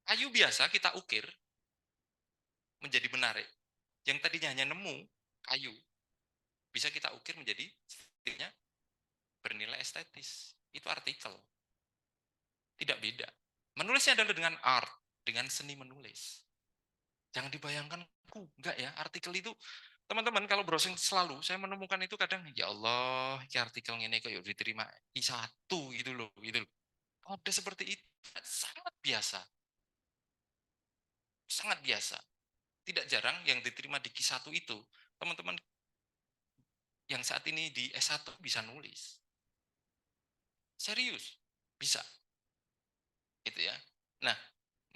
Speaker 3: Kayu biasa kita ukir menjadi menarik. Yang tadinya hanya nemu kayu, bisa kita ukir menjadi setidaknya bernilai estetis. Itu artikel. Tidak beda. Menulisnya adalah dengan art, dengan seni menulis. Jangan dibayangkan, enggak ya, artikel itu, teman-teman kalau browsing selalu, saya menemukan itu kadang, ya Allah, ini artikel ini kok diterima I1 gitu loh. Ada seperti itu, sangat biasa. Sangat biasa. Tidak jarang yang diterima di Q1 itu, teman-teman yang saat ini di S1 bisa nulis. Serius, bisa. Gitu ya. Nah,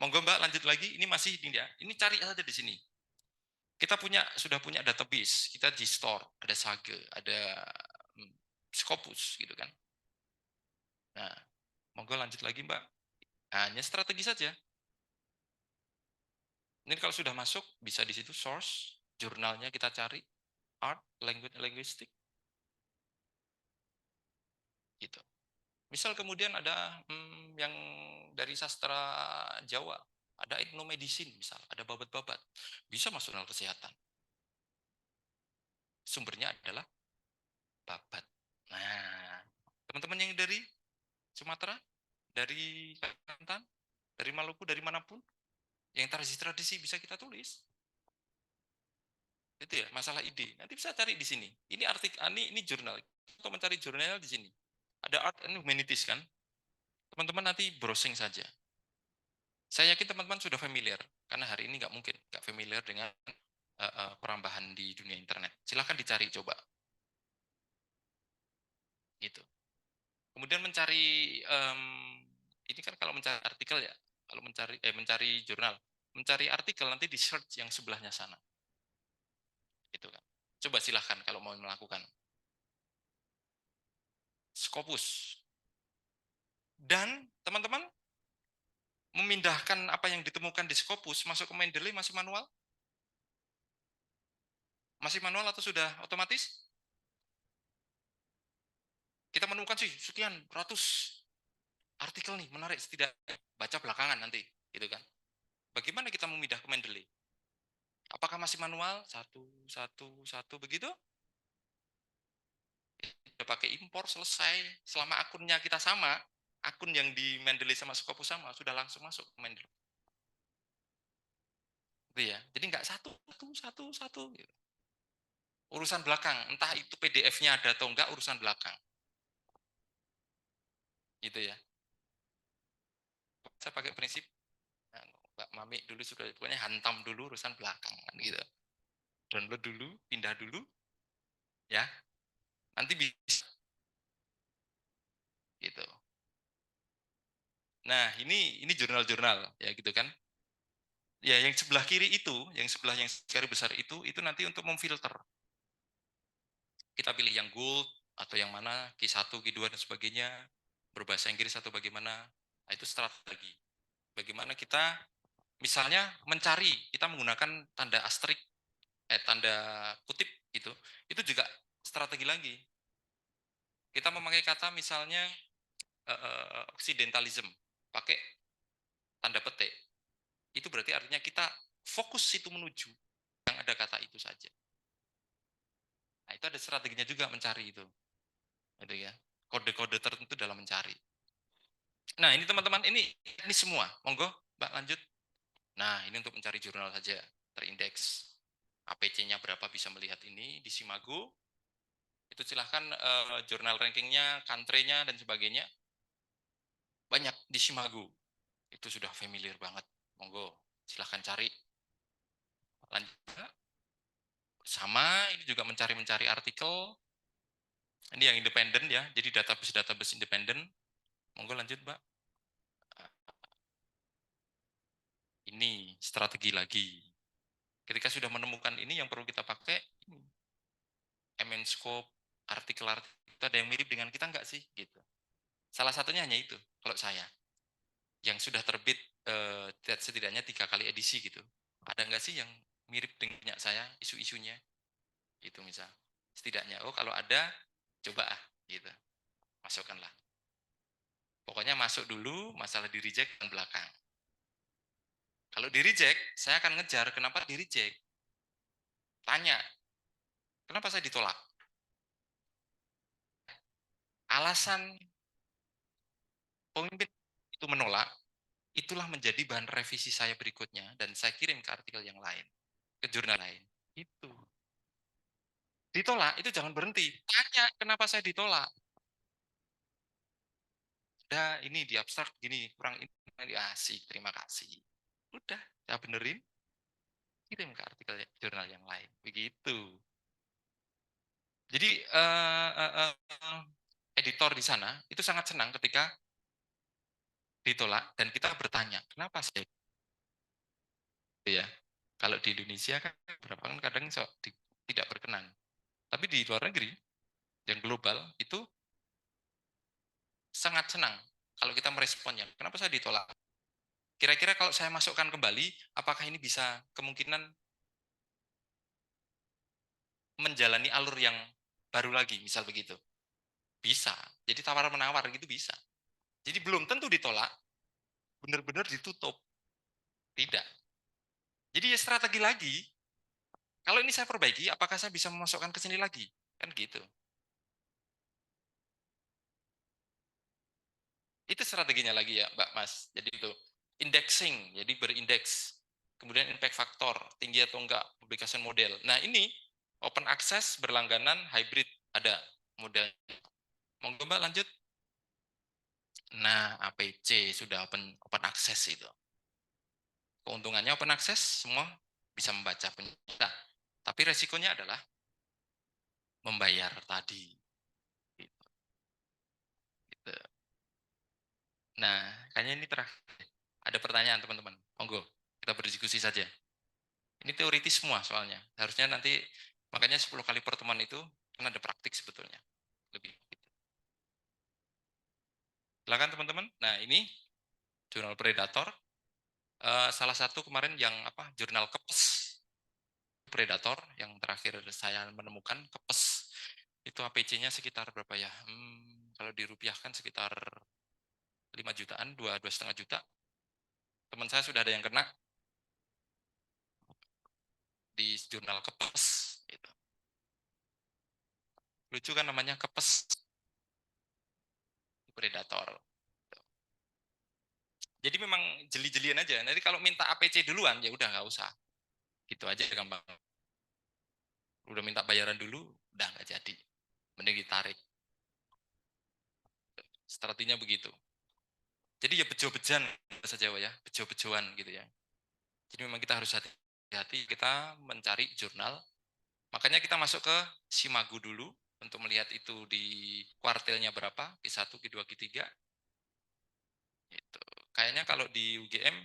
Speaker 3: monggo Mbak lanjut lagi, ini masih ini ya. Ini cari saja di sini. Kita sudah punya database, kita di store, ada Sage, ada Scopus gitu kan. Nah, monggo lanjut lagi Mbak. Hanya strategi saja. Ini kalau sudah masuk bisa di situ source, jurnalnya kita cari, art, language, linguistic. Gitu. Misal kemudian ada yang dari sastra Jawa, ada etnomedicine misal, ada babat-babat, bisa masuk dalam kesehatan. Sumbernya adalah babat. Nah, teman-teman yang dari Sumatera, dari Kalimantan, dari Maluku, dari manapun, yang tradisi-tradisi bisa kita tulis. Itu ya, masalah ide. Nanti bisa cari di sini. Ini artikel, ini jurnal. Untuk mencari jurnal di sini. Ada art and humanities kan? Teman-teman nanti browsing saja. Saya yakin teman-teman sudah familiar, karena hari ini nggak mungkin nggak familiar dengan perambahan di dunia internet. Silahkan dicari coba. Gitu. Kemudian mencari ini kan kalau mencari artikel ya, kalau mencari jurnal, mencari artikel nanti di search yang sebelahnya sana. Gitu kan. Coba silahkan kalau mau melakukan. Scopus. Dan teman-teman memindahkan apa yang ditemukan di Scopus masuk ke Mendeley masih manual? Masih manual atau sudah otomatis? Kita menemukan sih sekian ratus artikel nih menarik, tidak baca belakangan nanti, gitu kan? Bagaimana kita memindah ke Mendeley? Apakah masih manual? Satu begitu? Udah pakai impor selesai. Selama akunnya kita sama, akun yang di Mendeley sama Scopus sama, sudah langsung masuk ke Mendeley. Gitu ya. Jadi nggak satu. Gitu. Urusan belakang, entah itu PDF-nya ada atau enggak, urusan belakang. Gitu ya. Saya pakai prinsip Mbak Mami dulu sudah, pokoknya hantam dulu urusan belakang kan gitu. Download dulu, pindah dulu, ya. Nanti bisa gitu. Nah, ini jurnal-jurnal ya gitu kan. Ya, yang sebelah kiri itu, yang sebelah yang garis besar itu nanti untuk memfilter. Kita pilih yang gold atau yang mana Q1, Q2 dan sebagainya, berbahasa Inggris atau bagaimana. Nah, itu strategi. Bagaimana kita misalnya mencari, kita menggunakan tanda asterik, tanda kutip itu juga strategi lagi. Kita memakai kata misalnya occidentalism, pakai tanda petik. Itu berarti artinya kita fokus itu menuju yang ada kata itu saja. Nah, itu ada strateginya juga mencari itu. Gitu ya. Kode-kode tertentu dalam mencari. Nah, ini teman-teman, ini semua. Monggo, Mbak lanjut. Nah, ini untuk mencari jurnal saja, terindeks. APC-nya berapa bisa melihat ini di Simago. Itu silahkan jurnal rankingnya, country-nya, dan sebagainya. Banyak di Simago. Itu sudah familiar banget. Monggo, silahkan cari. Lanjut. Sama, ini juga mencari artikel. Ini yang independen ya, jadi database independen. Monggo lanjut, Mbak. Ini strategi lagi. Ketika sudah menemukan ini, yang perlu kita pakai MNscope, artikel-artikel itu ada yang mirip dengan kita enggak sih? Gitu. Salah satunya hanya itu, kalau saya. Yang sudah terbit setidaknya 3 kali edisi gitu. Ada enggak sih yang mirip dengan saya, isu-isunya? Gitu misal. Setidaknya, oh kalau ada, coba gitu. Masukkanlah. Pokoknya masuk dulu, masalah di reject dan belakang. Kalau di reject, saya akan ngejar kenapa di reject. Tanya, kenapa saya ditolak? Alasan pemimpin itu menolak, itulah menjadi bahan revisi saya berikutnya, dan saya kirim ke artikel yang lain, ke jurnal lain. Itu. Ditolak, itu jangan berhenti. Tanya, kenapa saya ditolak? Ada ini di abstrak gini, kurang ini, asik, terima kasih. Udah, saya benerin, kirim ke artikel jurnal yang lain. Begitu. Jadi editor di sana itu sangat senang ketika ditolak dan kita bertanya, kenapa sih? Ya, kalau di Indonesia kan berapa kan kadang tidak berkenan. Tapi di luar negeri yang global itu sangat senang kalau kita meresponnya. Kenapa saya ditolak? Kira-kira kalau saya masukkan kembali, apakah ini bisa kemungkinan menjalani alur yang baru lagi, misal begitu? Bisa. Jadi tawar-menawar gitu bisa. Jadi belum tentu ditolak, benar-benar ditutup. Tidak. Jadi ya strategi lagi. Kalau ini saya perbaiki, apakah saya bisa memasukkan ke sini lagi? Kan gitu. Itu strateginya lagi ya, Mbak Mas. Jadi itu indexing, jadi berindeks. Kemudian impact factor, tinggi atau enggak, publication model. Nah ini open access, berlangganan, hybrid, ada model. Monggo Mbak lanjut. Nah APC sudah open access itu. Keuntungannya open access, semua bisa membaca penyita. Tapi resikonya adalah membayar tadi. Gitu. Nah, kayaknya ini terakhir. Ada pertanyaan teman-teman. Monggo, kita berdiskusi saja. Ini teoritis semua soalnya. Harusnya nanti, makanya 10 kali pertemuan itu, kan ada praktik sebetulnya. Lebih. Silakan teman-teman. Nah, ini jurnal Predator. Salah satu kemarin yang jurnal Kepes Predator yang terakhir saya menemukan Kepes itu APC-nya sekitar berapa ya? Kalau dirupiahkan sekitar 5 jutaan, 2,5 juta. Teman saya sudah ada yang kena di jurnal Kepes. Gitu. Lucu kan namanya Kepes Predator. Jadi memang jeli-jelian aja. Nanti kalau minta APC duluan ya udah nggak usah. Gitu aja gampang. Udah minta bayaran dulu, udah nggak jadi. Mending ditarik. Strateginya begitu. Jadi ya bejo-bejan bahasa Jawa ya, bejo-bejoan gitu ya. Jadi memang kita harus hati-hati kita mencari jurnal. Makanya kita masuk ke Simagu dulu untuk melihat itu di kuartilnya berapa, Q1, Q2, Q3. Itu. Kayaknya kalau di UGM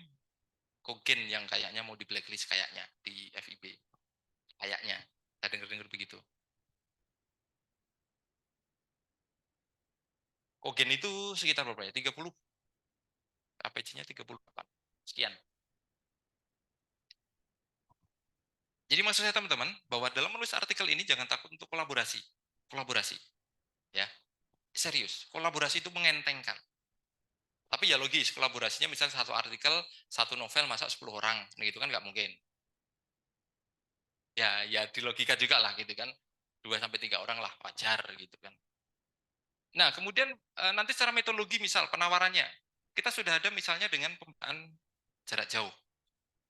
Speaker 3: Kogen yang kayaknya mau di blacklist kayaknya di FIB. Kayaknya. Saya dengar-dengar begitu. Kogen itu sekitar berapa ya? 30. APC-nya 38. Sekian. Jadi maksud saya teman-teman, bahwa dalam menulis artikel ini jangan takut untuk kolaborasi. Kolaborasi. Ya. Serius, kolaborasi itu mengentengkan. Tapi ya logis, kolaborasinya misalnya satu artikel, satu novel masa 10 orang. Nah, gitu kan nggak mungkin. Ya di logika juga lah gitu kan. 2-3 orang lah, wajar gitu kan. Nah, kemudian nanti secara metodologi misal penawarannya. Kita sudah ada misalnya dengan pembacaan jarak jauh.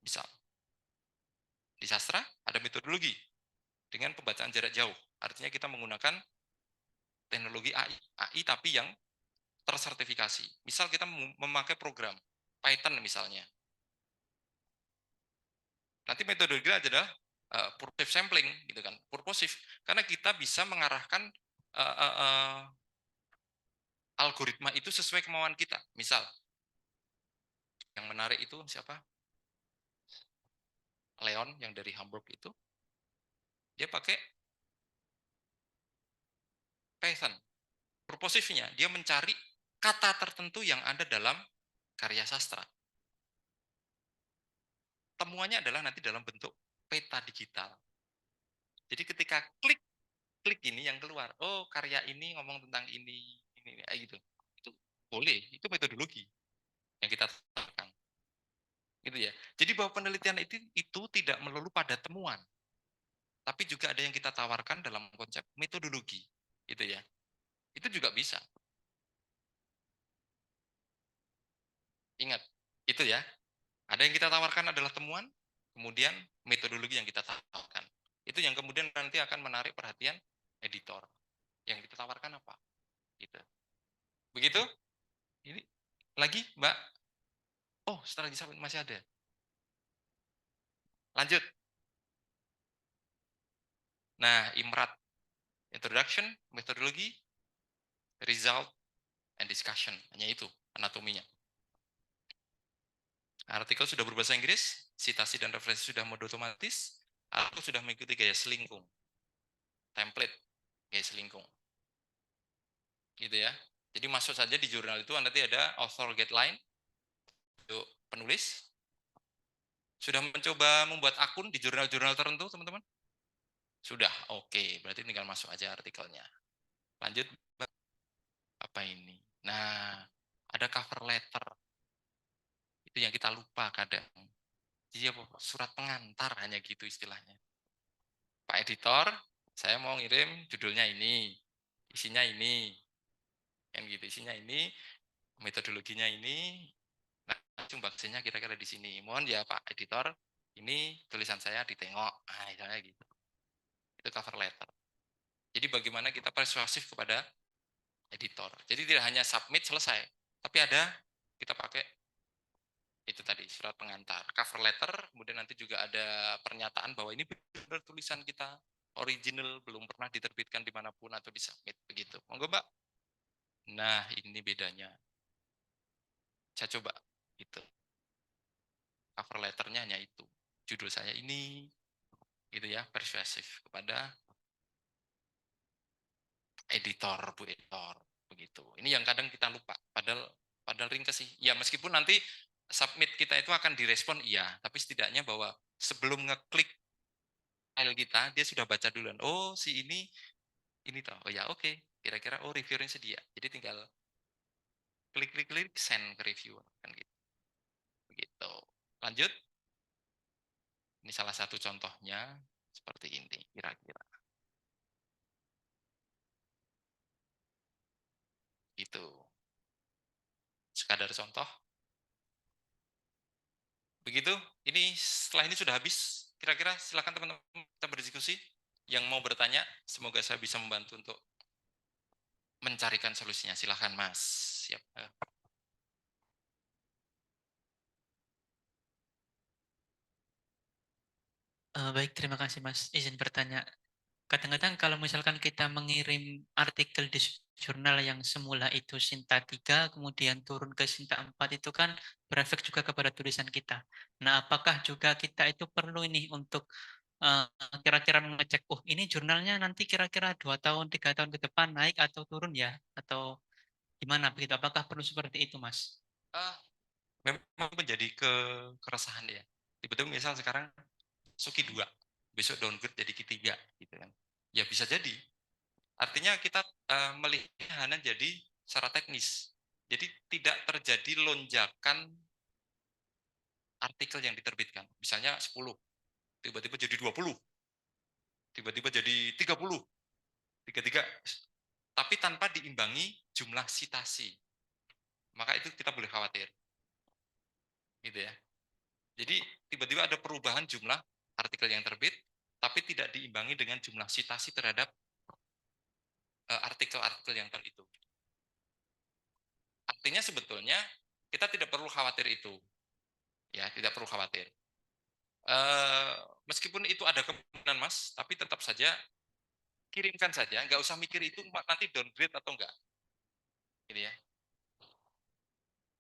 Speaker 3: Misal. Di sastra ada metodologi dengan pembacaan jarak jauh. Artinya kita menggunakan teknologi AI tapi yang tersertifikasi. Misal kita memakai program Python misalnya. Nanti metodologinya adalah purposive sampling gitu kan. Purposive karena kita bisa mengarahkan algoritma itu sesuai kemauan kita. Misal yang menarik itu siapa? Leon yang dari Hamburg itu. Dia pakai Python. Purposifnya dia mencari kata tertentu yang ada dalam karya sastra. Temuannya adalah nanti dalam bentuk peta digital. Jadi ketika klik ini yang keluar, oh karya ini ngomong tentang ini gitu. Itu boleh, itu metodologi yang kita terapkan. Gitu ya. Jadi bahwa penelitian itu tidak melulu pada temuan, tapi juga ada yang kita tawarkan dalam konsep metodologi, gitu ya. Itu juga bisa. Ingat, itu ya. Ada yang kita tawarkan adalah temuan, kemudian metodologi yang kita tawarkan. Itu yang kemudian nanti akan menarik perhatian editor. Yang kita tawarkan apa? Gitu. Begitu? Ini lagi, Mbak. Oh, strategi masih ada. Lanjut. Nah, IMRAT. Introduction, methodology, result, and discussion. Hanya itu anatominya. Artikel sudah berbahasa Inggris, citasi dan referensi sudah mode otomatis, artikel sudah mengikuti gaya selingkung. Template gaya selingkung. Gitu ya. Jadi masuk saja di jurnal itu nanti ada author guideline untuk penulis. Sudah mencoba membuat akun di jurnal-jurnal tertentu, teman-teman? Sudah, oke. Berarti tinggal masuk aja artikelnya. Lanjut, apa ini? Nah, ada cover letter. Itu yang kita lupa kadang. Jadi surat pengantar hanya gitu istilahnya. Pak editor, saya mau ngirim judulnya ini, isinya ini, yang gitu isinya ini, metodologinya ini, nah sumbangsihnya kira-kira di sini. Mohon ya Pak editor, ini tulisan saya ditengok, nah misalnya gitu. Itu cover letter. Jadi bagaimana kita persuasif kepada editor. Jadi tidak hanya submit selesai, tapi ada kita pakai itu tadi surat pengantar, cover letter, kemudian nanti juga ada pernyataan bahwa ini benar tulisan kita original, belum pernah diterbitkan dimanapun atau disubmit begitu. Monggo Mbak. Nah ini bedanya. Saya coba gitu. Cover letternya hanya itu. Judul saya ini, gitu ya, persuasif kepada editor, Bu Editor, begitu. Ini yang kadang kita lupa, padahal ringkes sih. Ya meskipun nanti submit kita itu akan direspon iya, tapi setidaknya bahwa sebelum ngeklik file kita, dia sudah baca duluan. Oh, si ini toh. Oh ya, oke. Kira-kira oh reviewernya sedia. Jadi tinggal klik send ke reviewer kan gitu. Begitu. Lanjut. Ini salah satu contohnya seperti ini kira-kira. Gitu. Sekadar contoh. Begitu. Ini setelah ini sudah habis. Kira-kira silakan teman-teman kita berdiskusi. Yang mau bertanya, semoga saya bisa membantu untuk mencarikan solusinya. Silahkan Mas. Siap.
Speaker 5: Baik, terima kasih Mas. Izin bertanya. Kadang-kadang kalau misalkan kita mengirim artikel di jurnal yang semula itu Sinta 3, kemudian turun ke Sinta 4 itu kan berefek juga kepada tulisan kita. Nah, apakah juga kita itu perlu ini untuk eh, kira-kira mengecek, oh ini jurnalnya nanti kira-kira 2 tahun, 3 tahun ke depan naik atau turun ya? Atau gimana begitu? Apakah perlu seperti itu, Mas?
Speaker 3: Memang menjadi keresahan ya. Tiba-tiba misal sekarang Suki 2, besok downgrade jadi Q3 gitu kan. Ya bisa jadi. Artinya kita melihat hanya jadi secara teknis. Jadi tidak terjadi lonjakan artikel yang diterbitkan. Misalnya 10, tiba-tiba jadi 20, tiba-tiba jadi 30, 33. Tapi tanpa diimbangi jumlah sitasi. Maka itu kita boleh khawatir. Gitu ya. Jadi tiba-tiba ada perubahan jumlah artikel yang terbit, tapi tidak diimbangi dengan jumlah sitasi terhadap artikel-artikel yang itu. Artinya sebetulnya kita tidak perlu khawatir itu, ya tidak perlu khawatir. Meskipun itu ada kemungkinan Mas, tapi tetap saja kirimkan saja, nggak usah mikir itu nanti downgrade atau enggak, gitu ya.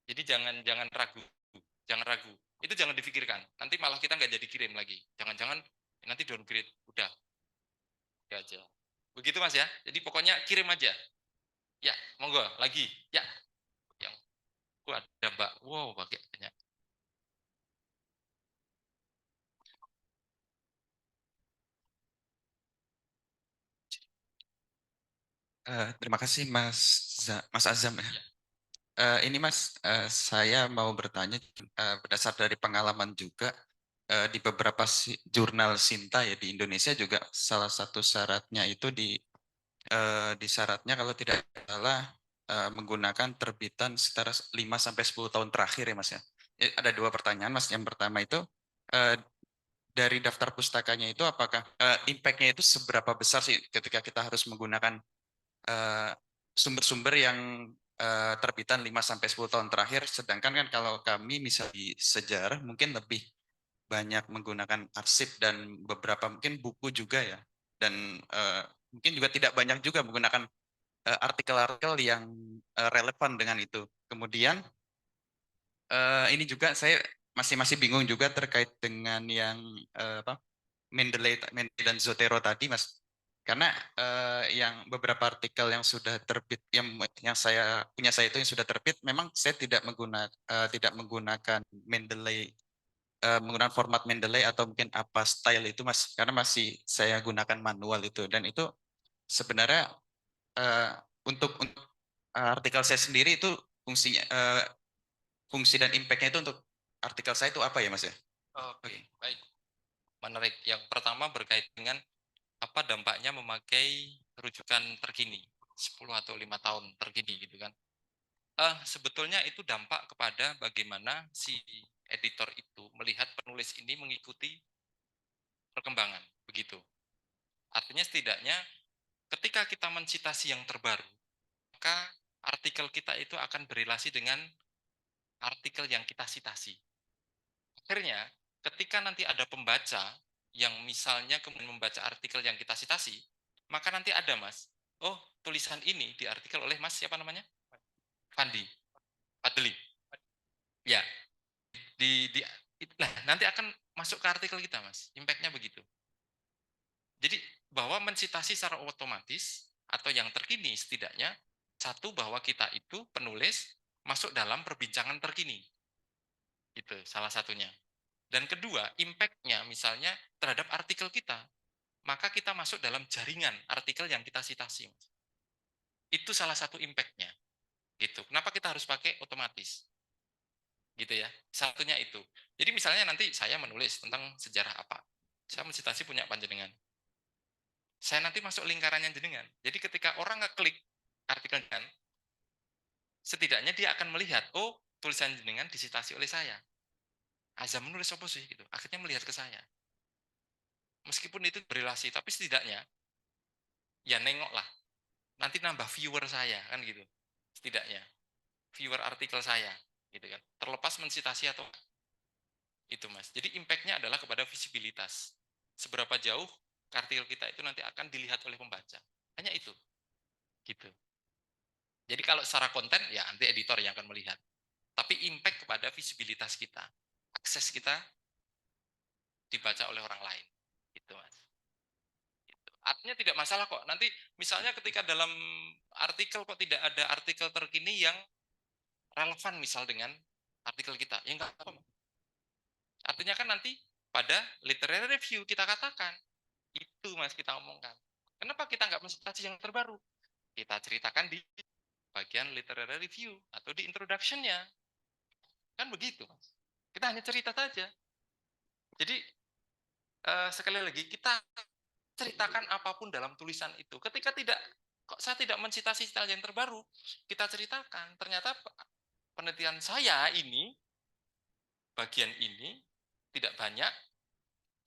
Speaker 3: Jadi jangan ragu, itu jangan dipikirkan. Nanti malah kita nggak jadi kirim lagi. Jangan-jangan nanti downgrade, udah aja. Begitu Mas ya. Jadi pokoknya kirim aja. Ya, monggo lagi. Ya, yang ada Mbak. Wow, banyak.
Speaker 6: Terima kasih Mas Azam ya. Ini Mas, saya mau bertanya berdasar dari pengalaman juga di beberapa jurnal Sinta ya di Indonesia juga salah satu syaratnya itu di syaratnya kalau tidak salah menggunakan terbitan setara 5 sampai 10 tahun terakhir ya Mas ya. Ada dua pertanyaan Mas. Yang pertama itu eh, dari daftar pustakanya itu apakah impact-nya itu seberapa besar sih ketika kita harus menggunakan sumber-sumber yang terbitan 5 sampai 10 tahun terakhir, sedangkan kan kalau kami misalnya di sejarah mungkin lebih banyak menggunakan arsip dan beberapa mungkin buku juga ya, dan mungkin juga tidak banyak juga menggunakan artikel-artikel yang relevan dengan itu. Kemudian ini juga saya masih bingung juga terkait dengan yang apa Mendeley dan Zotero tadi, Mas. Karena yang beberapa artikel yang sudah terbit, yang saya punya saya itu yang sudah terbit, memang saya tidak menggunakan Mendeley, menggunakan format Mendeley atau mungkin apa style itu, Mas. Karena masih saya gunakan manual itu, dan itu sebenarnya eh, untuk artikel saya sendiri itu fungsinya, fungsi dan impact-nya itu untuk artikel saya itu apa ya, Mas ya?
Speaker 3: Oke, baik. Menarik. Yang pertama berkait dengan apa dampaknya memakai rujukan terkini 10 atau 5 tahun terkini gitu kan. Sebetulnya itu dampak kepada bagaimana si editor itu melihat penulis ini mengikuti perkembangan begitu. Artinya setidaknya ketika kita mencitasi yang terbaru, maka artikel kita itu akan berelasi dengan artikel yang kita citasi. Akhirnya ketika nanti ada pembaca yang misalnya kemudian membaca artikel yang kita citasi, maka nanti ada Mas, oh tulisan ini di artikel oleh Mas siapa namanya? Fandi, Fadli. nanti akan masuk ke artikel kita, Mas. Impact-nya begitu. Jadi bahwa mensitasi secara otomatis atau yang terkini setidaknya, satu bahwa kita itu penulis masuk dalam perbincangan terkini. Itu salah satunya. Dan kedua, impact-nya misalnya terhadap artikel kita, maka kita masuk dalam jaringan artikel yang kita sitasi. Itu salah satu impact-nya. Gitu. Kenapa kita harus pakai otomatis? Gitu ya. Satunya itu. Jadi misalnya nanti saya menulis tentang sejarah apa. Saya mensitasi punya panjenengan. Saya nanti masuk lingkarannya jenengan. Jadi ketika orang ngeklik artikel jenengan, setidaknya dia akan melihat, oh tulisan jenengan disitasi oleh saya. Azam menulis apa sih? Gitu. Akhirnya melihat ke saya. Meskipun itu berelasi, tapi setidaknya ya nengok lah. Nanti nambah viewer saya kan gitu. Setidaknya viewer artikel saya gitu kan. Terlepas mensitasi atau itu Mas. Jadi impact-nya adalah kepada visibilitas. Seberapa jauh artikel kita itu nanti akan dilihat oleh pembaca. Hanya itu. Gitu. Jadi kalau secara konten ya nanti editor yang akan melihat. Tapi impact kepada visibilitas kita. Akses kita dibaca oleh orang lain. Gitu Mas. Artinya tidak masalah kok. Nanti misalnya ketika dalam artikel kok tidak ada artikel terkini yang relevan misal dengan artikel kita. Ya enggak apa-apa. Artinya kan nanti pada literary review kita katakan, itu Mas kita omongkan. Kenapa kita nggak mensitasi yang terbaru? Kita ceritakan di bagian literary review atau di introduction-nya. Kan begitu Mas. Kita hanya cerita saja. Jadi sekali lagi kita ceritakan apapun dalam tulisan itu. Ketika kok saya tidak mensitasi style yang terbaru, kita ceritakan. Ternyata penelitian saya ini, bagian ini, tidak banyak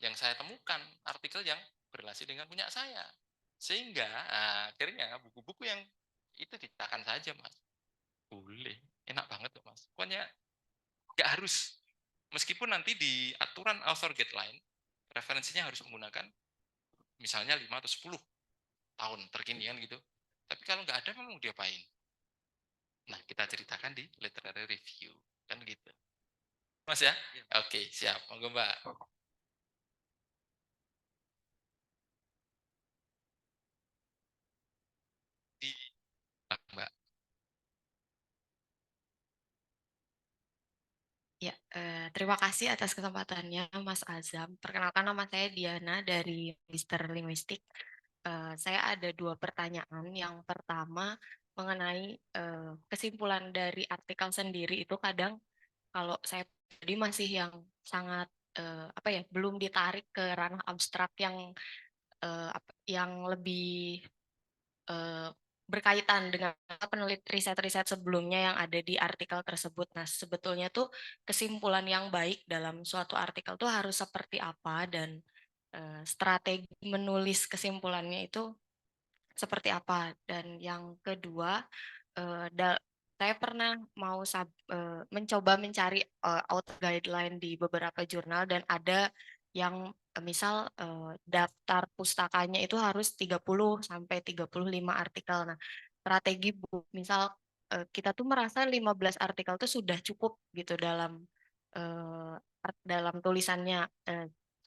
Speaker 3: yang saya temukan artikel yang berrelasi dengan punya saya. Sehingga akhirnya buku-buku yang itu diceritakan saja, Mas. Boleh. Enak banget tuh, Mas. Pokoknya nggak harus. Meskipun nanti di aturan author guideline, referensinya harus menggunakan misalnya 5 atau 10 tahun terkini kan gitu. Tapi kalau nggak ada memang diapain? Nah, kita ceritakan di literary review. Kan gitu. Mas ya? Oke, siap. Monggo, Mbak. Di Mbak.
Speaker 7: Ya, terima kasih atas kesempatannya, Mas Azam. Perkenalkan nama saya Diana dari Magister Linguistik. Saya ada 2 pertanyaan. Yang pertama mengenai kesimpulan dari artikel sendiri itu kadang kalau saya jadi masih yang sangat apa ya, belum ditarik ke ranah abstrak yang yang lebih berkaitan dengan riset-riset sebelumnya yang ada di artikel tersebut. Nah, sebetulnya tuh kesimpulan yang baik dalam suatu artikel tuh harus seperti apa dan strategi menulis kesimpulannya itu seperti apa. Dan yang kedua, saya pernah mau mencoba mencari author guideline di beberapa jurnal dan ada yang misal daftar pustakanya itu harus 30 sampai 35 artikel. Nah, strategi misal kita tuh merasa 15 artikel itu sudah cukup gitu dalam tulisannya.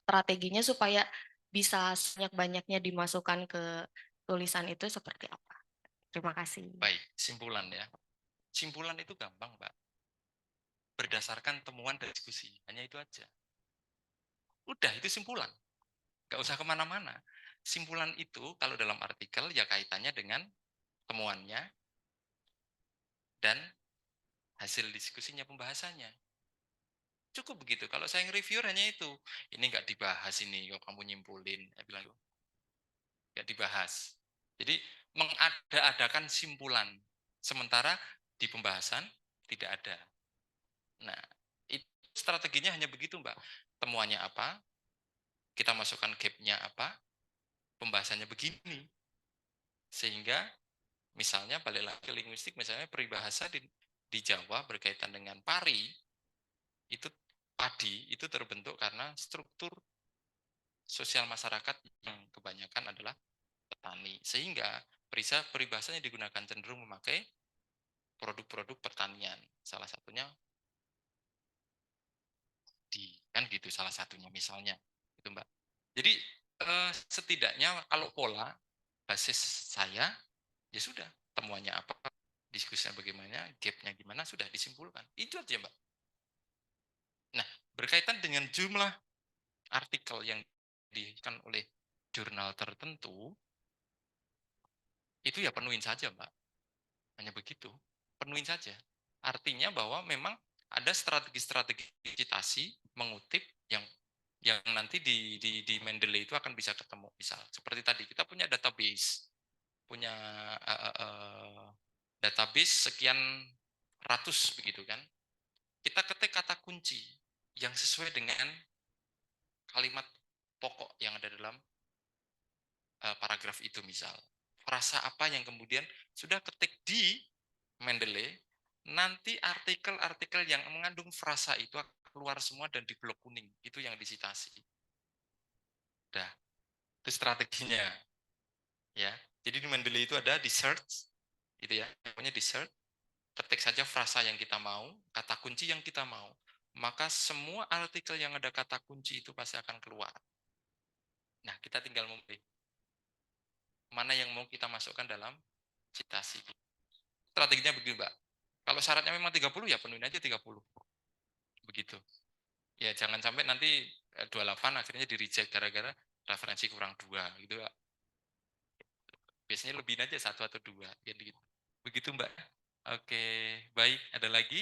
Speaker 7: Strateginya supaya bisa sebanyak-banyaknya dimasukkan ke tulisan itu seperti apa? Terima kasih.
Speaker 3: Baik, simpulan ya. Simpulan itu gampang, Mbak. Berdasarkan temuan dan diskusi. Hanya itu aja. Udah, itu simpulan. Nggak usah kemana-mana. Simpulan itu kalau dalam artikel ya kaitannya dengan temuannya dan hasil diskusinya, pembahasannya. Cukup begitu. Kalau saya nge-reviewer hanya itu. Ini nggak dibahas ini, kok kamu nyimpulin. Saya bilang, nggak dibahas. Jadi mengada-adakan simpulan. Sementara di pembahasan tidak ada. Nah, itu strateginya hanya begitu, Mbak. Temuannya apa, kita masukkan gap-nya apa, pembahasannya begini. Sehingga misalnya balik lagi ke linguistik, misalnya peribahasa di Jawa berkaitan dengan pari, itu padi itu terbentuk karena struktur sosial masyarakat yang kebanyakan adalah petani. Sehingga peribahasanya digunakan cenderung memakai produk-produk pertanian. Salah satunya di kan kan gitu salah satunya misalnya itu Mbak. Jadi setidaknya kalau pola basis saya ya sudah, temuannya apa, diskusinya bagaimana, gap-nya gimana, sudah disimpulkan. Itu aja Mbak. Nah, berkaitan dengan jumlah artikel yang diberikan oleh jurnal tertentu, itu ya penuhin saja Mbak. Hanya begitu, penuhin saja. Artinya bahwa memang ada strategi-strategi citasi mengutip yang nanti di Mendeley itu akan bisa ketemu. Misal seperti tadi kita punya database, punya database sekian ratus begitu kan. Kita ketik kata kunci yang sesuai dengan kalimat pokok yang ada dalam paragraf itu misal. Frasa apa yang kemudian sudah ketik di Mendeley, nanti artikel-artikel yang mengandung frasa itu akan keluar semua dan di blok kuning. Itu yang disitasi. Dah, itu strateginya. Ya, jadi di Mendeley itu ada di search, itu ya, pokoknya di search, ketik saja frasa yang kita mau, kata kunci yang kita mau, maka semua artikel yang ada kata kunci itu pasti akan keluar. Nah, kita tinggal memilih mana yang mau kita masukkan dalam citasi. Strateginya begitu, Mbak. Kalau syaratnya memang 30, ya penuhin aja 30. Begitu. Ya, jangan sampai nanti 28 akhirnya di-reject gara-gara referensi kurang 2 gitu, Mbak. Biasanya lebihin aja 1 atau 2 gitu. Begitu, Mbak. Oke, baik. Ada lagi?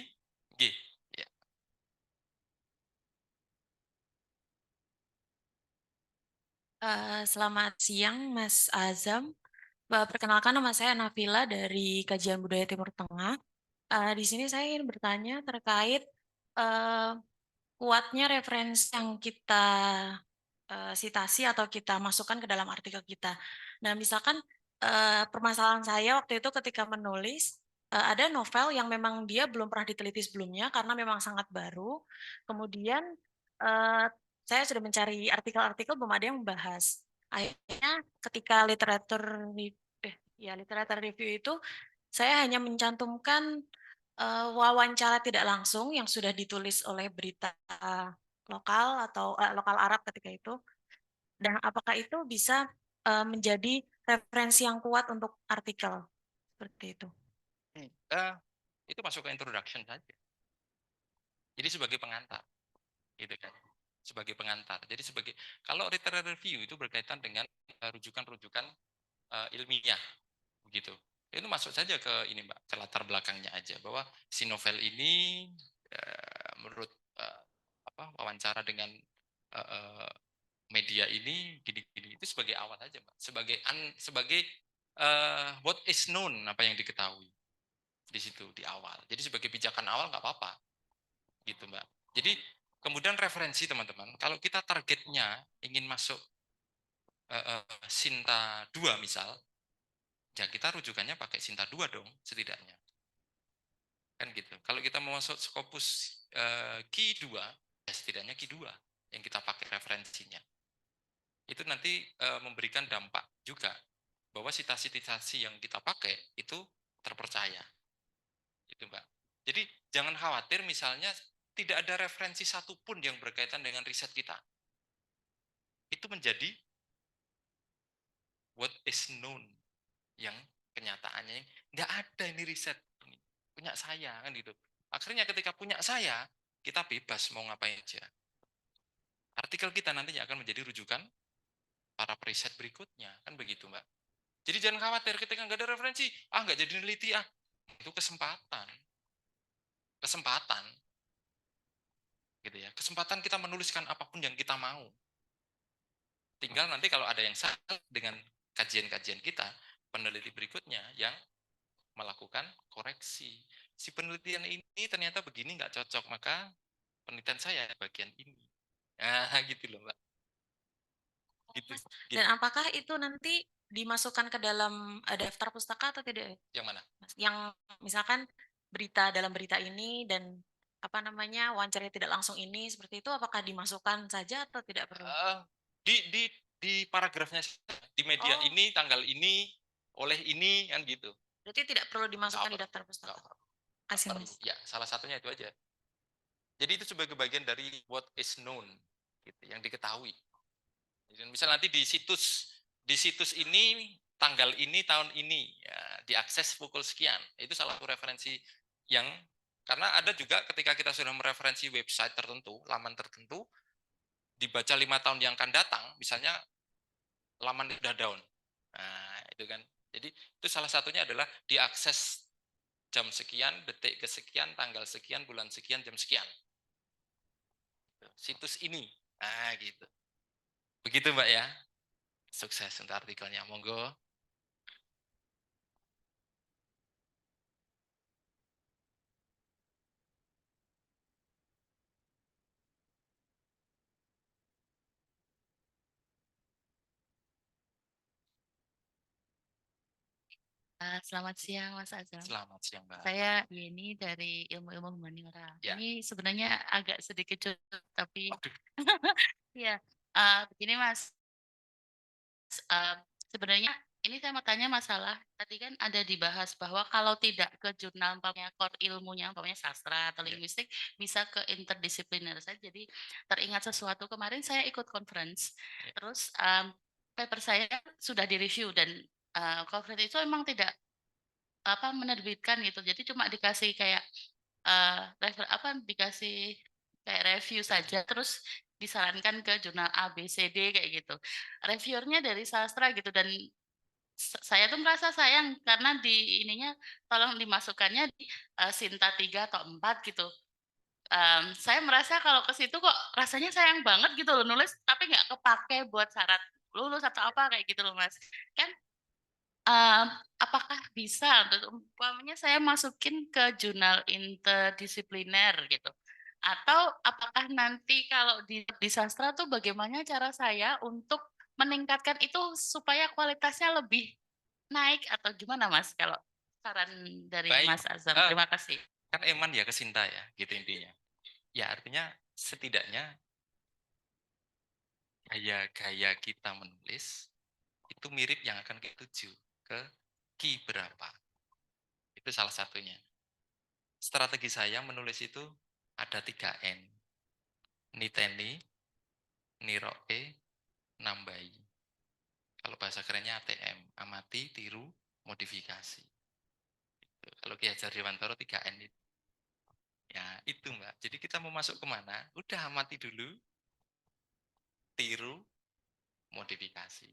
Speaker 3: G. Ya.
Speaker 7: Selamat siang, Mas Azam. Perkenalkan, nama saya Nafila dari Kajian Budaya Timur Tengah. Di sini saya ingin bertanya terkait kuatnya referensi yang kita sitasi atau kita masukkan ke dalam artikel kita. Nah, misalkan permasalahan saya waktu itu ketika menulis, ada novel yang memang dia belum pernah diteliti sebelumnya karena memang sangat baru. Kemudian saya sudah mencari artikel-artikel, belum ada yang membahas. Akhirnya ketika literatur review itu, saya hanya mencantumkan wawancara tidak langsung yang sudah ditulis oleh berita lokal atau lokal Arab ketika itu. Dan apakah itu bisa menjadi referensi yang kuat untuk artikel seperti itu?
Speaker 3: Itu masuk ke introduction saja. Jadi sebagai pengantar, gitu kan? Sebagai pengantar. Jadi kalau literary review itu berkaitan dengan rujukan-rujukan ilmiah, begitu. Itu masuk saja ke ini Mbak, ke latar belakangnya aja bahwa si novel ini menurut wawancara dengan media ini gini-gini, itu sebagai awal aja Mbak, sebagai what is known, apa yang diketahui di situ di awal. Jadi sebagai pijakan awal nggak apa-apa, gitu Mbak. Jadi kemudian referensi teman-teman, kalau kita targetnya ingin masuk Sinta 2 misal, ya kita rujukannya pakai Sinta 2 dong setidaknya. Kan gitu. Kalau kita mau masuk Scopus Ki 2, ya setidaknya Ki 2 yang kita pakai referensinya. Itu nanti memberikan dampak juga bahwa sitasi-sitasi yang kita pakai itu terpercaya. Itu Mbak. Jadi jangan khawatir misalnya tidak ada referensi satupun yang berkaitan dengan riset kita. Itu menjadi what is known, yang kenyataannya nggak ada ini riset punya saya kan gitu. Akhirnya ketika punya saya, kita bebas mau ngapain aja. Artikel kita nantinya akan menjadi rujukan para periset berikutnya, kan begitu Mbak. Jadi jangan khawatir ketika nggak ada referensi, nggak jadi neliti itu kesempatan, gitu ya. Kesempatan kita menuliskan apapun yang kita mau. Tinggal nanti kalau ada yang salah dengan kajian-kajian kita, peneliti berikutnya yang melakukan koreksi. Si penelitian ini ternyata begini nggak cocok, maka penelitian saya bagian ini. Gitu loh Mbak. Gitu.
Speaker 7: Dan apakah itu nanti dimasukkan ke dalam daftar pustaka atau tidak?
Speaker 3: Yang mana?
Speaker 7: Yang misalkan dalam berita ini dan wawancara tidak langsung ini seperti itu, apakah dimasukkan saja atau tidak perlu?
Speaker 3: Di paragrafnya di media ini tanggal ini oleh ini kan gitu.
Speaker 7: Berarti tidak perlu dimasukkan di daftar pustaka.
Speaker 3: Ya, salah satunya itu aja. Jadi itu sebagai bagian dari what is known, gitu, yang diketahui. Jadi misal nanti di situs ini tanggal ini tahun ini ya, diakses pukul sekian. Itu salah satu referensi yang karena ada juga ketika kita sudah mereferensi website tertentu, laman tertentu, dibaca 5 tahun yang akan datang, misalnya laman sudah down. Nah, itu kan. Jadi itu salah satunya adalah diakses jam sekian, detik kesekian, tanggal sekian, bulan sekian, jam sekian. Situs ini. Nah, gitu. Begitu, Mbak ya. Sukses untuk artikelnya. Monggo.
Speaker 8: Selamat siang Mas Azam.
Speaker 3: Selamat siang, Mbak.
Speaker 8: Saya Yeni dari Ilmu-Ilmu Humaniora.
Speaker 3: Ya.
Speaker 8: Ini sebenarnya agak sedikit curhat, tapi
Speaker 3: Waduh.
Speaker 8: ya begini Mas. Sebenarnya ini saya mau tanya masalah tadi kan ada dibahas bahwa kalau tidak ke jurnal umpamanya core ilmunya umpamanya sastra atau
Speaker 3: Ya.
Speaker 8: linguistik bisa ke interdisipliner. Saya jadi teringat sesuatu kemarin saya ikut conference,
Speaker 3: Ya.
Speaker 8: terus paper saya sudah direview dan conference itu memang tidak menerbitkan gitu. Jadi cuma dikasih kayak dikasih kayak review saja terus disarankan ke jurnal A B C D kayak gitu. Reviewernya dari sastra gitu dan saya tuh merasa sayang karena di ininya tolong dimasukkannya di Sinta 3 atau 4 gitu. Saya merasa kalau ke situ kok rasanya sayang banget gitu loh nulis tapi nggak kepake buat syarat lulus atau apa kayak gitu loh Mas. Kan apakah bisa umpamanya saya masukin ke jurnal interdisipliner gitu? Atau apakah nanti kalau di sastra tuh bagaimana cara saya untuk meningkatkan itu supaya kualitasnya lebih naik atau gimana Mas kalau saran dari
Speaker 3: Baik.
Speaker 8: Mas Azam? Terima kasih.
Speaker 3: Kan eman ya ke Sinta ya, gitu intinya. Ya artinya setidaknya gaya-gaya kita menulis itu mirip yang akan kita tuju ke key berapa. Itu salah satunya. Strategi saya menulis itu ada 3N. Niteni, niroke, nambahi. Kalau bahasa kerennya ATM, amati, tiru, modifikasi. Kalau Ki Hajar Dewantara 3N itu. Ya itu Mbak. Jadi kita mau masuk kemana? Udah amati dulu, tiru, modifikasi.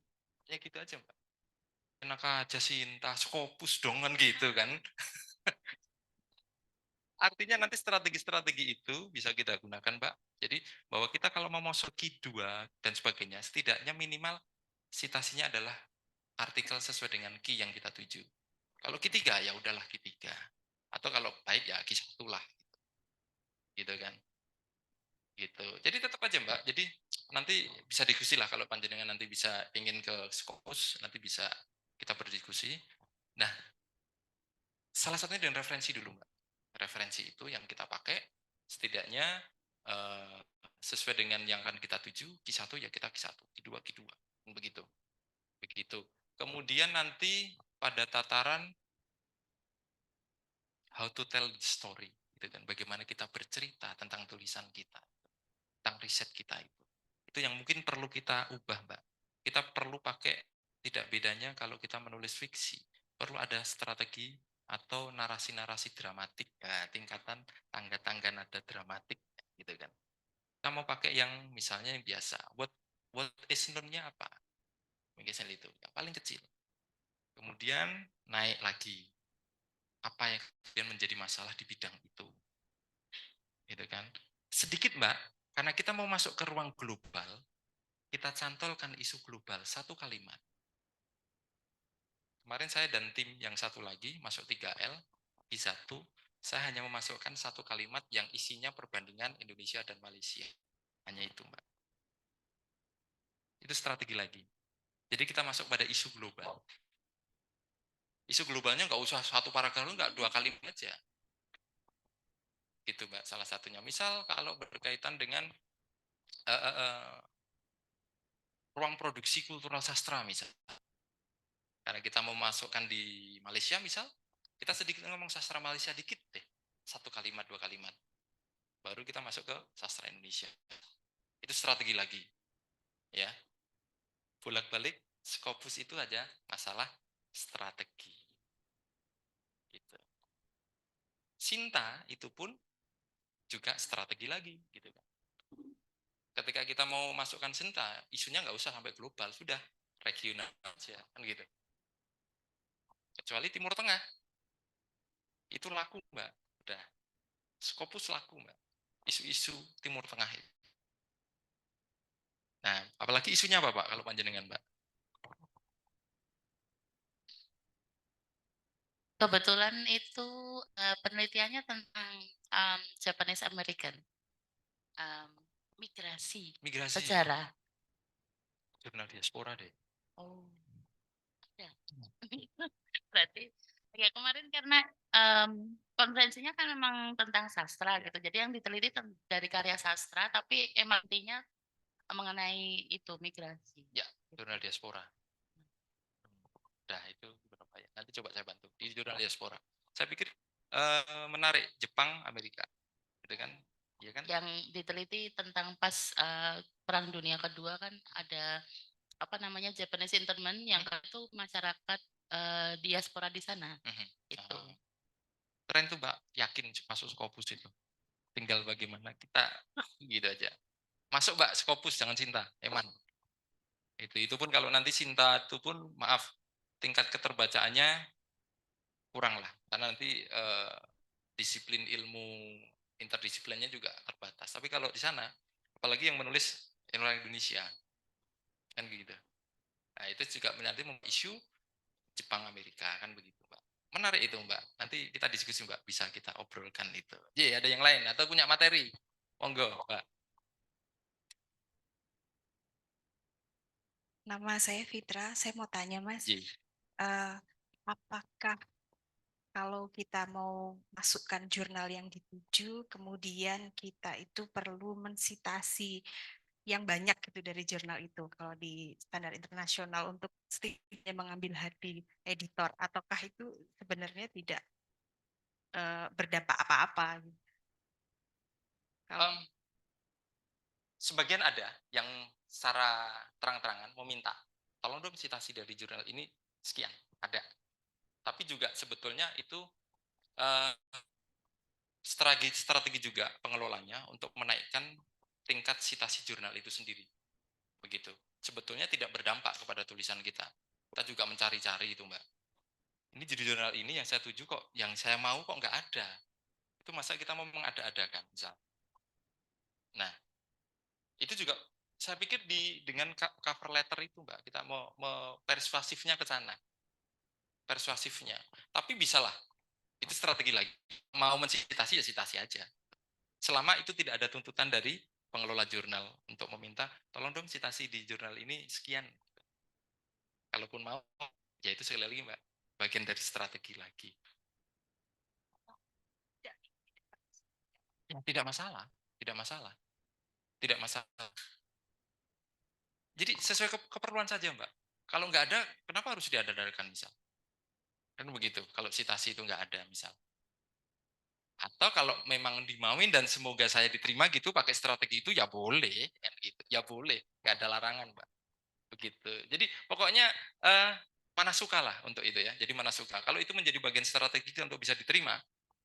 Speaker 3: Ya gitu aja Mbak. Enak aja sih entah skopus dong kan gitu kan. Artinya nanti strategi-strategi itu bisa kita gunakan Mbak. Jadi bahwa kita kalau mau masuk Q2 dan sebagainya, setidaknya minimal citasinya adalah artikel sesuai dengan key yang kita tuju. Kalau Q3 ya udahlah Q3. Atau kalau baik ya Q1 lah. Gitu kan. Gitu. Jadi tetap aja Mbak. Jadi nanti bisa diskusi lah kalau panjenengan nanti bisa ingin ke Scopus, nanti bisa kita berdiskusi. Nah, salah satunya dengan referensi dulu Mbak. Referensi itu yang kita pakai setidaknya sesuai dengan yang akan kita tuju, Q1 ya kita Q1, Q2 Q2. Begitu. Begitu. Kemudian nanti pada tataran how to tell the story, gitu kan. Bagaimana kita bercerita tentang tulisan kita, tentang riset kita itu. Itu yang mungkin perlu kita ubah, Mbak. Kita perlu pakai tidak bedanya kalau kita menulis fiksi, perlu ada strategi atau narasi-narasi dramatik, ya, tingkatan tangga-tangga nada dramatik, gitu kan. Kita mau pakai yang misalnya yang biasa, what is known-nya apa? Misalnya itu, yang paling kecil. Kemudian naik lagi, apa yang kemudian menjadi masalah di bidang itu, gitu kan? Sedikit Mbak, karena kita mau masuk ke ruang global, kita cantolkan isu global satu kalimat. Kemarin saya dan tim yang satu lagi masuk 3L, Q1, saya hanya memasukkan satu kalimat yang isinya perbandingan Indonesia dan Malaysia. Hanya itu Mbak. Itu strategi lagi. Jadi kita masuk pada isu global. Isu globalnya nggak usah satu paragraf, nggak 2 kalimat aja. Gitu Mbak, salah satunya. Misal kalau berkaitan dengan ruang produksi kultural sastra misal. Karena kita mau masukkan di Malaysia misal, kita sedikit ngomong sastra Malaysia dikit deh. 1 kalimat, 2 kalimat. Baru baru kita masuk ke sastra Indonesia. Itu strategi lagi, ya. Bolak-balik Scopus itu aja masalah strategi. Gitu. Sinta itu pun juga strategi lagi, gitu kan. Ketika kita mau masukkan Sinta, isunya nggak usah sampai global, sudah regional aja, kan gitu. Kecuali Timur Tengah, itu laku Mbak, udah. Scopus laku Mbak, isu-isu Timur Tengah itu. Nah, apalagi isunya apa Pak kalau panjenengan Mbak?
Speaker 8: Kebetulan itu penelitiannya tentang Japanese American, migrasi,
Speaker 3: Migrasi,
Speaker 8: sejarah.
Speaker 3: jurnal diaspora deh.
Speaker 8: Oh, ya. Berarti ya kemarin karena konferensinya kan memang tentang sastra gitu. Jadi yang diteliti dari karya sastra, tapi emang intinya mengenai itu migrasi.
Speaker 3: Ya, jurnal diaspora. Nah, itu berapa ya? Nanti coba saya bantu di jurnal diaspora. Saya pikir menarik Jepang, Amerika, gitu kan? Iya kan?
Speaker 8: Yang diteliti tentang pas Perang Dunia Kedua kan ada apa namanya Japanese internment yang itu masyarakat diaspora di sana. Itu.
Speaker 3: Keren tuh Mbak, yakin masuk Scopus itu. Tinggal bagaimana kita gitu aja. Masuk Mbak Scopus, jangan Sinta, Eman. Itu pun kalau nanti Sinta itu pun maaf tingkat keterbacaannya kurang lah, karena nanti disiplin ilmu interdisiplinnya juga terbatas. Tapi kalau di sana, apalagi yang menulis orang Indonesia, kan gitu. Nah itu juga nanti isu Jepang Amerika kan begitu Mbak. Menarik itu Mbak. Nanti kita diskusi Mbak, bisa kita obrolkan itu. Ada yang lain atau punya materi? Monggo Mbak.
Speaker 9: Nama saya Fitra, saya mau tanya Mas,
Speaker 3: Ye.
Speaker 9: apakah kalau kita mau masukkan jurnal yang dituju, kemudian kita itu perlu mensitasi yang banyak gitu dari jurnal itu, kalau di standar internasional untuk setidaknya mengambil hati editor, ataukah itu sebenarnya tidak berdampak apa-apa?
Speaker 3: Sebagian ada yang secara terang-terangan meminta, tolong dong citasi dari jurnal ini sekian, ada. Tapi juga sebetulnya itu strategi juga pengelolanya untuk menaikkan tingkat citasi jurnal itu sendiri. Begitu. Sebetulnya tidak berdampak kepada tulisan kita. Kita juga mencari-cari itu, Mbak. Ini jadi jurnal ini yang saya tuju kok, yang saya mau kok nggak ada. Itu masa kita mau mengada-adakan, misal. Nah, itu juga saya pikir dengan cover letter itu, Mbak, kita mau persuasifnya ke sana. Persuasifnya. Tapi bisalah. Itu strategi lagi. Mau mensitasi ya citasi aja. Selama itu tidak ada tuntutan dari pengelola jurnal untuk meminta, tolong dong citasi di jurnal ini sekian. Kalaupun mau, ya itu sekali lagi Mbak, bagian dari strategi lagi. Ya, tidak masalah, tidak masalah. Tidak masalah. Jadi sesuai keperluan saja Mbak. Kalau nggak ada, kenapa harus diadakan misal? Kan begitu, kalau citasi itu nggak ada misal. Atau kalau memang dimauin dan semoga saya diterima gitu pakai strategi itu ya boleh, kan gitu. Ya boleh, nggak ada larangan Mbak. Begitu. Jadi pokoknya mana suka lah untuk itu ya. Jadi mana suka. Kalau itu menjadi bagian strategi untuk bisa diterima,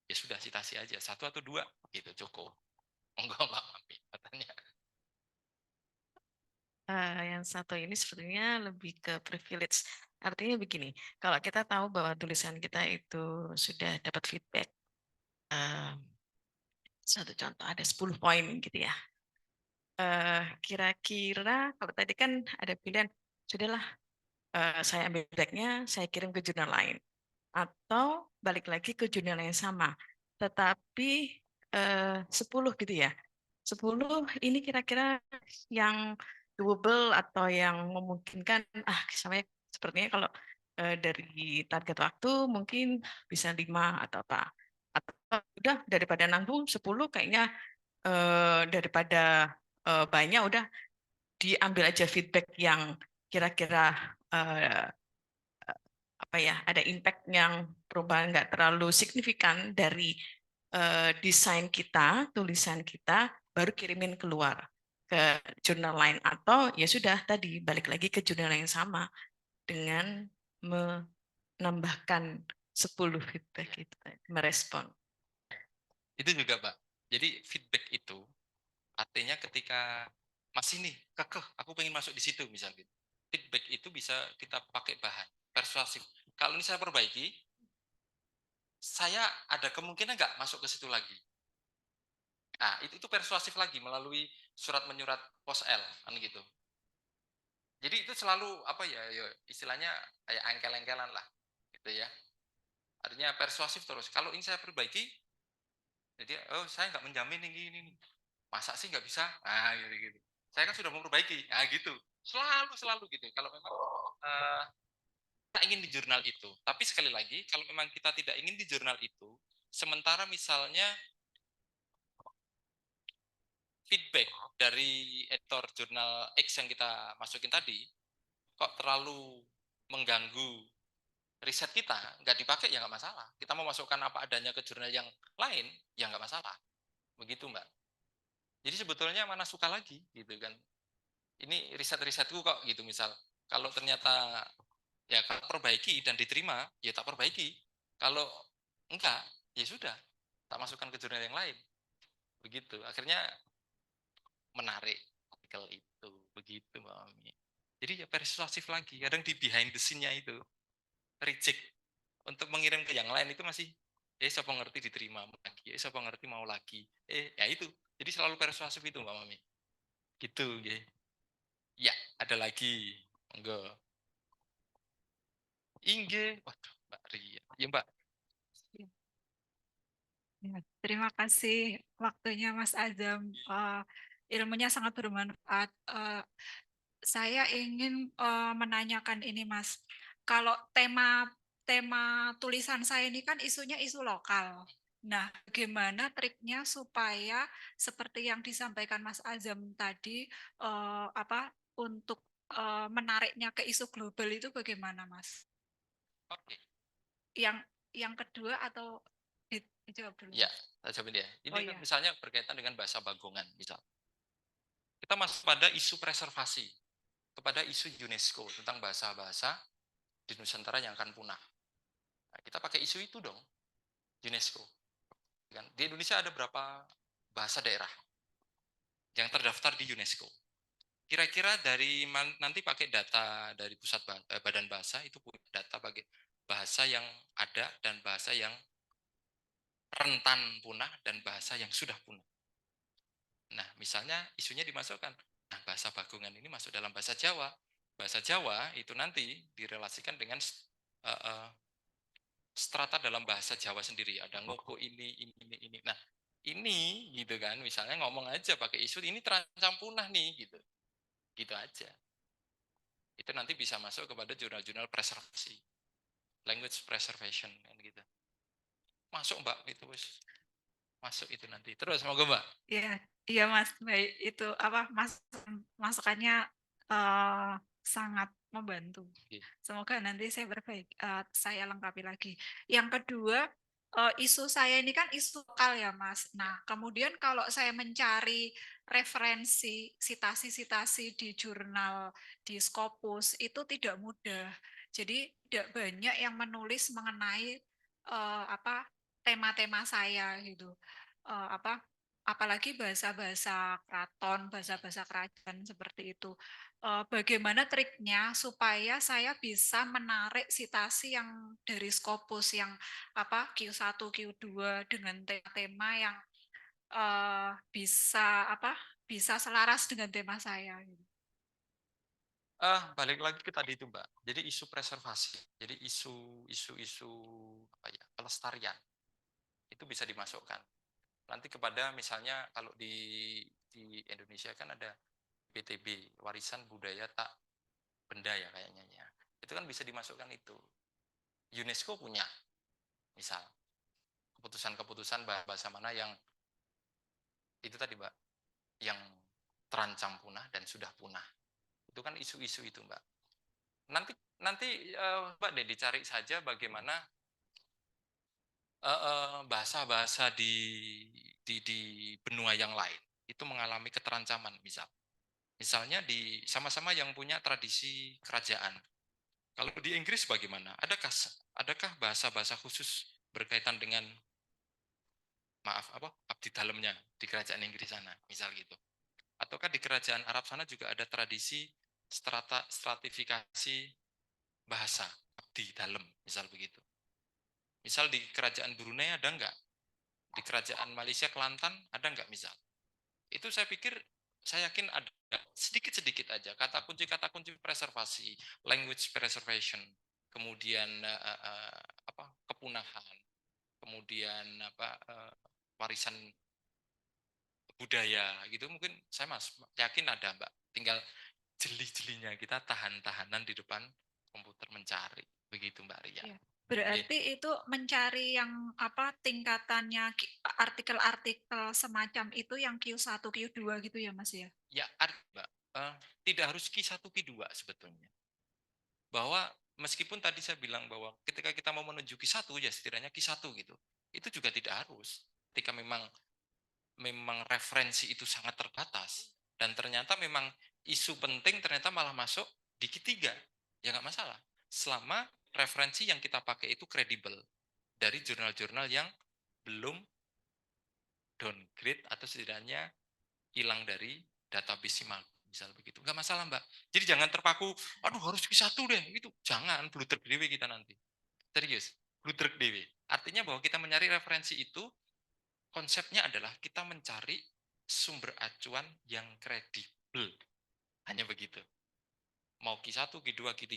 Speaker 3: ya sudah citasi aja 1 atau 2 gitu cukup. Enggak Mbak Mami katanya.
Speaker 10: Yang satu ini sepertinya lebih ke privilege. Artinya begini, kalau kita tahu bahwa tulisan kita itu sudah dapat feedback, satu contoh ada 10 poin gitu ya. Kira-kira kalau tadi kan ada pilihan, sudahlah saya ambil feedbacknya, saya kirim ke jurnal lain. Atau balik lagi ke jurnal yang sama. Tetapi 10 gitu ya. 10 ini kira-kira yang doable atau yang memungkinkan, sampai sepertinya kalau dari target waktu mungkin bisa 5 atau apa. Atau udah daripada nanggung 10 kayaknya daripada banyak udah diambil aja feedback yang kira-kira apa ya, ada impact yang perubahan nggak terlalu signifikan dari desain kita, tulisan kita, baru kirimin keluar ke jurnal lain, atau ya sudah tadi balik lagi ke jurnal yang sama dengan menambahkan 10 feedback itu, merespon.
Speaker 3: Itu juga, Pak. Jadi feedback itu artinya ketika masih nih kekeh, aku pengen masuk di situ misalnya. Feedback itu bisa kita pakai bahan persuasif. Kalau ini saya perbaiki, saya ada kemungkinan nggak masuk ke situ lagi. Nah, itu persuasif lagi melalui surat menyurat pos L, kan gitu. Jadi itu selalu apa ya, istilahnya kayak engkel-engkelan lah, gitu ya. Artinya persuasif terus. Kalau ini saya perbaiki, jadi oh saya nggak menjamin ini. Masa sih nggak bisa? Nah, gitu. Saya kan sudah memperbaiki. Nah, gitu. Selalu gitu. Kalau memang kita ingin di jurnal itu. Tapi sekali lagi, kalau memang kita tidak ingin di jurnal itu, sementara misalnya feedback dari editor jurnal X yang kita masukin tadi, kok terlalu mengganggu riset kita, nggak dipakai ya nggak masalah. Kita mau masukkan apa adanya ke jurnal yang lain, ya nggak masalah. Begitu, Mbak. Jadi sebetulnya mana suka lagi, gitu kan. Ini riset-risetku kok, gitu misal. Kalau ternyata ya kalau perbaiki dan diterima, ya tak perbaiki. Kalau enggak, ya sudah, tak masukkan ke jurnal yang lain. Begitu. Akhirnya menarik artikel itu. Begitu, Mbak Mami. Jadi ya persuasif lagi. Kadang di behind the scene-nya itu, reject untuk mengirim ke yang lain itu masih, siapa ngerti diterima lagi, siapa ngerti mau lagi. Ya itu. Jadi selalu persuasif itu, Mbak Mami. Gitu, ya. Ya, ada lagi. Enggak. Inge, waduh, Mbak Ria. Ya, Mbak.
Speaker 11: Ya, terima kasih waktunya Mas Azam. Ilmunya sangat bermanfaat. Saya ingin menanyakan ini, Mas. Kalau tema tulisan saya ini kan isunya isu lokal. Nah, bagaimana triknya supaya seperti yang disampaikan Mas Azam tadi, untuk menariknya ke isu global itu bagaimana, Mas?
Speaker 3: Oke.
Speaker 11: Yang kedua atau dijawab dulu?
Speaker 3: Ya, saya jawabin ya. Ini
Speaker 11: Oh,
Speaker 3: kan
Speaker 11: iya.
Speaker 3: misalnya berkaitan dengan bahasa Bagongan, misal. Kita masuk pada isu preservasi, kepada isu UNESCO tentang bahasa-bahasa di Nusantara yang akan punah. Nah, kita pakai isu itu dong, UNESCO. Di Indonesia ada berapa bahasa daerah yang terdaftar di UNESCO? Kira-kira dari nanti pakai data dari pusat badan bahasa itu punya data bagi bahasa yang ada dan bahasa yang rentan punah dan bahasa yang sudah punah. Nah, misalnya isunya dimasukkan, nah bahasa Bagongan ini masuk dalam bahasa Jawa. Bahasa Jawa itu nanti direlasikan dengan strata dalam bahasa Jawa sendiri. Ada ngoko ini. Nah, ini gitu kan, misalnya ngomong aja pakai isu ini terancam punah nih gitu. Gitu aja. Itu nanti bisa masuk kepada jurnal-jurnal preservasi. Language preservation kan gitu. Masuk, Mbak, itu wis. Masuk itu nanti. Terus semoga, Mbak.
Speaker 11: Iya Mas, baik itu masukannya sangat membantu. Semoga nanti saya lengkapi lagi. Yang kedua, isu saya ini kan isu lokal ya Mas. Nah, kemudian kalau saya mencari referensi sitasi-sitasi di jurnal di Scopus itu tidak mudah. Jadi tidak banyak yang menulis mengenai tema-tema saya gitu. Apalagi bahasa-bahasa keraton, bahasa-bahasa kerajaan seperti itu. Bagaimana triknya supaya saya bisa menarik sitasi yang dari Scopus yang Q1, Q2 dengan tema yang bisa selaras dengan tema saya.
Speaker 3: Balik lagi ke tadi itu, Mbak. Jadi isu preservasi, jadi isu pelestarian itu bisa dimasukkan. Nanti kepada misalnya kalau di Indonesia kan ada BTB, warisan budaya tak benda ya kayaknya ya. Itu kan bisa dimasukkan itu. UNESCO punya, misal keputusan-keputusan bahasa mana yang itu tadi, Mbak, yang terancam punah dan sudah punah. Itu kan isu-isu itu, Mbak. Nanti Mbak deh dicari saja bagaimana bahasa-bahasa di benua yang lain itu mengalami keterancaman, misalnya di sama-sama yang punya tradisi kerajaan. Kalau di Inggris bagaimana? Adakah bahasa-bahasa khusus berkaitan dengan abdi dalamnya di kerajaan Inggris sana, misal gitu? Ataukah di kerajaan Arab sana juga ada tradisi stratifikasi bahasa abdi dalam, misal begitu? Misal di kerajaan Brunei ada enggak? Di kerajaan Malaysia Kelantan ada enggak misal? Itu saya pikir, saya yakin ada sedikit-sedikit aja kata kunci preservasi, language preservation, kemudian kepunahan, kemudian warisan budaya gitu, mungkin saya yakin ada Mbak, tinggal jeli-jelinya kita tahan-tahanan di depan komputer mencari, begitu Mbak Ria.
Speaker 11: Ya. Berarti itu mencari yang tingkatannya artikel-artikel semacam itu yang Q1, Q2 gitu ya Mas ya?
Speaker 3: Ya, Mbak, tidak harus Q1, Q2 sebetulnya. Bahwa meskipun tadi saya bilang bahwa ketika kita mau menuju Q1 ya setidaknya Q1 gitu. Itu juga tidak harus. Ketika memang referensi itu sangat terbatas dan ternyata memang isu penting ternyata malah masuk di Q3. Ya nggak masalah. Selama referensi yang kita pakai itu kredibel dari jurnal-jurnal yang belum downgrade atau setidaknya hilang dari database SIMAK, misal begitu. Nggak masalah Mbak. Jadi jangan terpaku, aduh harus Q1 deh, itu jangan, bludrek dewe kita nanti. Serius, bludrek dewe. Artinya bahwa kita mencari referensi itu, konsepnya adalah kita mencari sumber acuan yang kredibel. Hanya begitu. Mau Q1, Q2, Q3,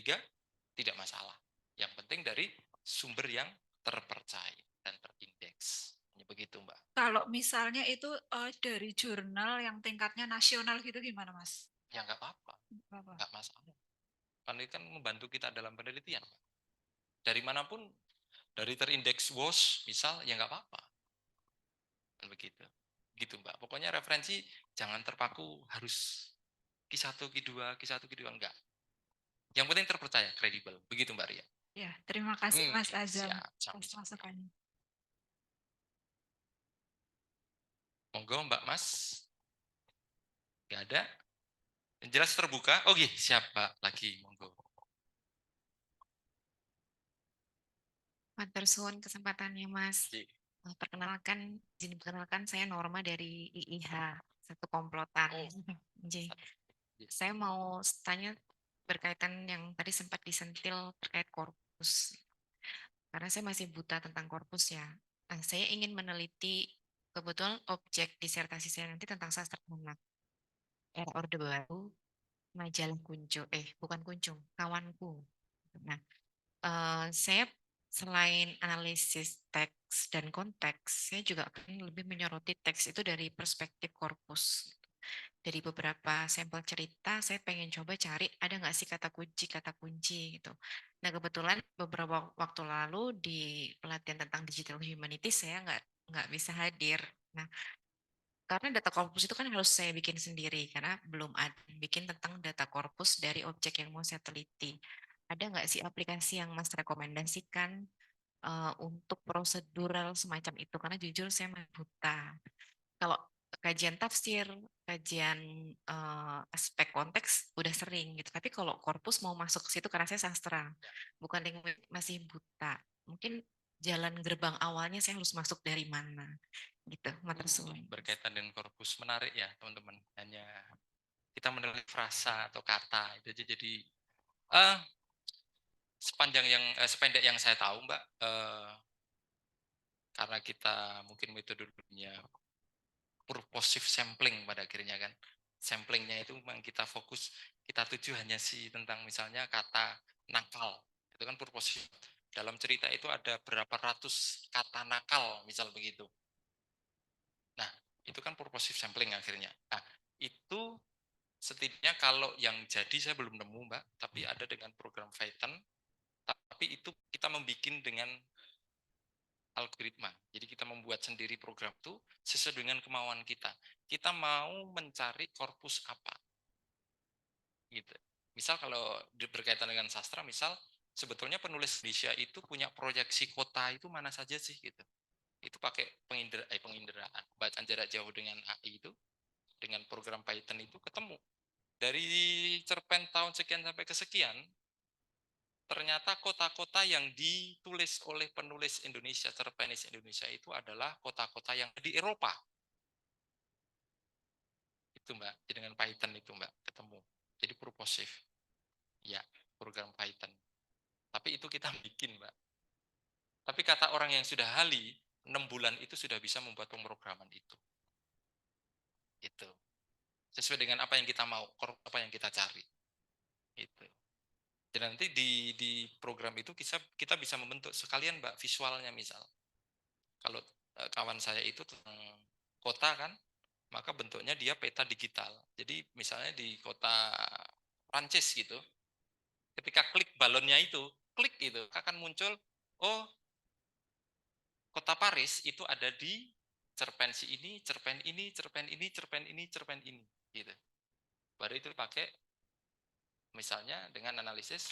Speaker 3: tidak masalah. Yang penting dari sumber yang terpercaya dan terindeks. Hanya begitu Mbak.
Speaker 11: Kalau misalnya itu dari jurnal yang tingkatnya nasional gitu gimana Mas?
Speaker 3: Ya nggak apa-apa, nggak masalah. Karena itu kan membantu kita dalam penelitian. Dari manapun, dari terindeks WOS misal, ya nggak apa-apa. Begitu. Gitu Mbak. Pokoknya referensi jangan terpaku harus Q1, Q2, Q1, Q2, enggak. Yang penting terpercaya, kredibel. Begitu Mbak Ria.
Speaker 11: Ya, terima kasih Mas Azam atas
Speaker 3: Siap.
Speaker 11: masukannya.
Speaker 3: Monggo Mbak Mas. Nggak ada. Yang jelas terbuka. Oke, siap Pak. Lagi, monggo.
Speaker 12: Matur suwun kesempatannya Mas. Izin perkenalkan saya Norma dari IIH, satu komplotan. Saya mau tanya berkaitan yang tadi sempat disentil terkait korpus. Karena saya masih buta tentang korpus ya. Nah, saya ingin meneliti kebetulan objek disertasi saya nanti tentang sastra lunak. Era Orde Baru, majalah bukan Kunjung, kawanku. Nah, saya selain analisis teks dan konteks, saya juga akan lebih menyoroti teks itu dari perspektif korpus. Dari beberapa sampel cerita, saya pengen coba cari ada nggak sih kata kunci gitu. Nah kebetulan beberapa waktu lalu di pelatihan tentang digital humanities saya nggak bisa hadir. Nah karena data korpus itu kan harus saya bikin sendiri karena belum ada bikin tentang data korpus dari objek yang mau saya teliti. Ada nggak sih aplikasi yang Mas rekomendasikan untuk prosedural semacam itu? Karena jujur saya masih buta. Kalau kajian tafsir, kajian aspek konteks udah sering gitu. Tapi kalau korpus mau masuk ke situ karena saya sastra, bukan masih buta. Mungkin jalan gerbang awalnya saya harus masuk dari mana gitu. Matur suwun.
Speaker 3: Berkaitan dengan korpus menarik ya teman-teman. Hanya kita meneliti frasa atau kata itu aja jadi sependek yang saya tahu Mbak, karena kita mungkin metodologinya purposive sampling pada akhirnya kan. Samplingnya itu memang kita fokus, kita tuju hanya tentang misalnya kata nakal. Itu kan purposive. Dalam cerita itu ada berapa ratus kata nakal, misal begitu. Nah, itu kan purposive sampling akhirnya. Nah, itu setidaknya kalau yang jadi saya belum nemu Mbak, tapi ada dengan program Python, tapi itu kita membuat dengan algoritma. Jadi kita membuat sendiri program itu sesuai dengan kemauan kita. Kita mau mencari korpus apa. Gitu. Misal kalau berkaitan dengan sastra, misal sebetulnya penulis Indonesia itu punya proyeksi kota itu mana saja sih gitu. Itu pakai penginderaan, bacaan jarak jauh dengan AI itu, dengan program Python itu ketemu. Dari cerpen tahun sekian sampai kesekian, ternyata kota-kota yang ditulis oleh penulis Indonesia, cerpenis Indonesia itu adalah kota-kota yang di Eropa. Itu Mbak, jadi dengan Python itu Mbak, ketemu. Jadi purposive. Ya, program Python. Tapi itu kita bikin Mbak. Tapi kata orang yang sudah ahli, 6 bulan itu sudah bisa membuat pemrograman itu. Itu. Sesuai dengan apa yang kita mau, apa yang kita cari. Itu. Dan nanti di program itu kita bisa membentuk sekalian Mbak visualnya misal. Kalau kawan saya itu tentang kota kan, maka bentuknya dia peta digital. Jadi misalnya di kota Prancis gitu, ketika klik balonnya itu, klik itu akan muncul, oh kota Paris itu ada di cerpen ini, cerpen ini, cerpen ini, cerpen ini, cerpen ini, gitu. Baru itu pakai misalnya dengan analisis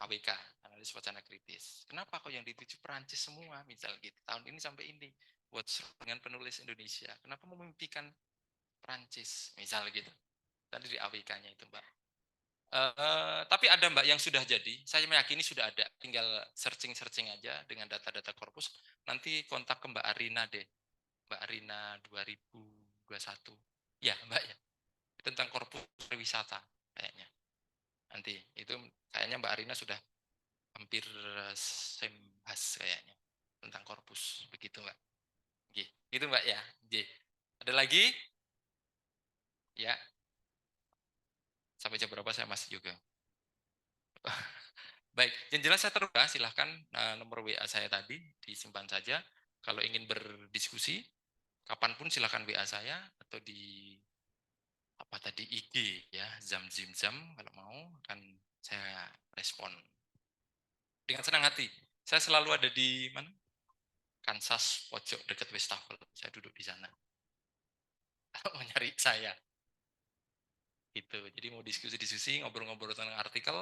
Speaker 3: AWK, analisis wacana kritis. Kenapa kok yang dituju Perancis semua, misal gitu. Tahun ini sampai ini, buat dengan penulis Indonesia. Kenapa memimpikan Perancis, misal gitu. Tadi di AWK-nya itu, Mbak. Tapi ada Mbak yang sudah jadi, saya meyakini sudah ada, tinggal searching aja dengan data-data korpus, nanti kontak ke Mbak Arina deh, Mbak Arina 2021, ya Mbak ya, tentang korpus pariwisata kayaknya, nanti itu kayaknya Mbak Arina sudah hampir sembas kayaknya, tentang korpus, begitu Mbak, gitu Mbak ya, ada lagi? Ya, sampai jam berapa saya masih juga? Baik, yang jelas saya terbuka, silahkan nomor WA saya tadi disimpan saja. Kalau ingin berdiskusi, kapanpun silahkan WA saya atau di apa tadi IG ya, Zam kalau mau akan saya respon dengan senang hati. Saya selalu ada di mana? Kansas pojok dekat Westafel. Saya duduk di sana. Mau nyari saya. Gitu. Jadi mau diskusi-diskusi, ngobrol-ngobrol tentang artikel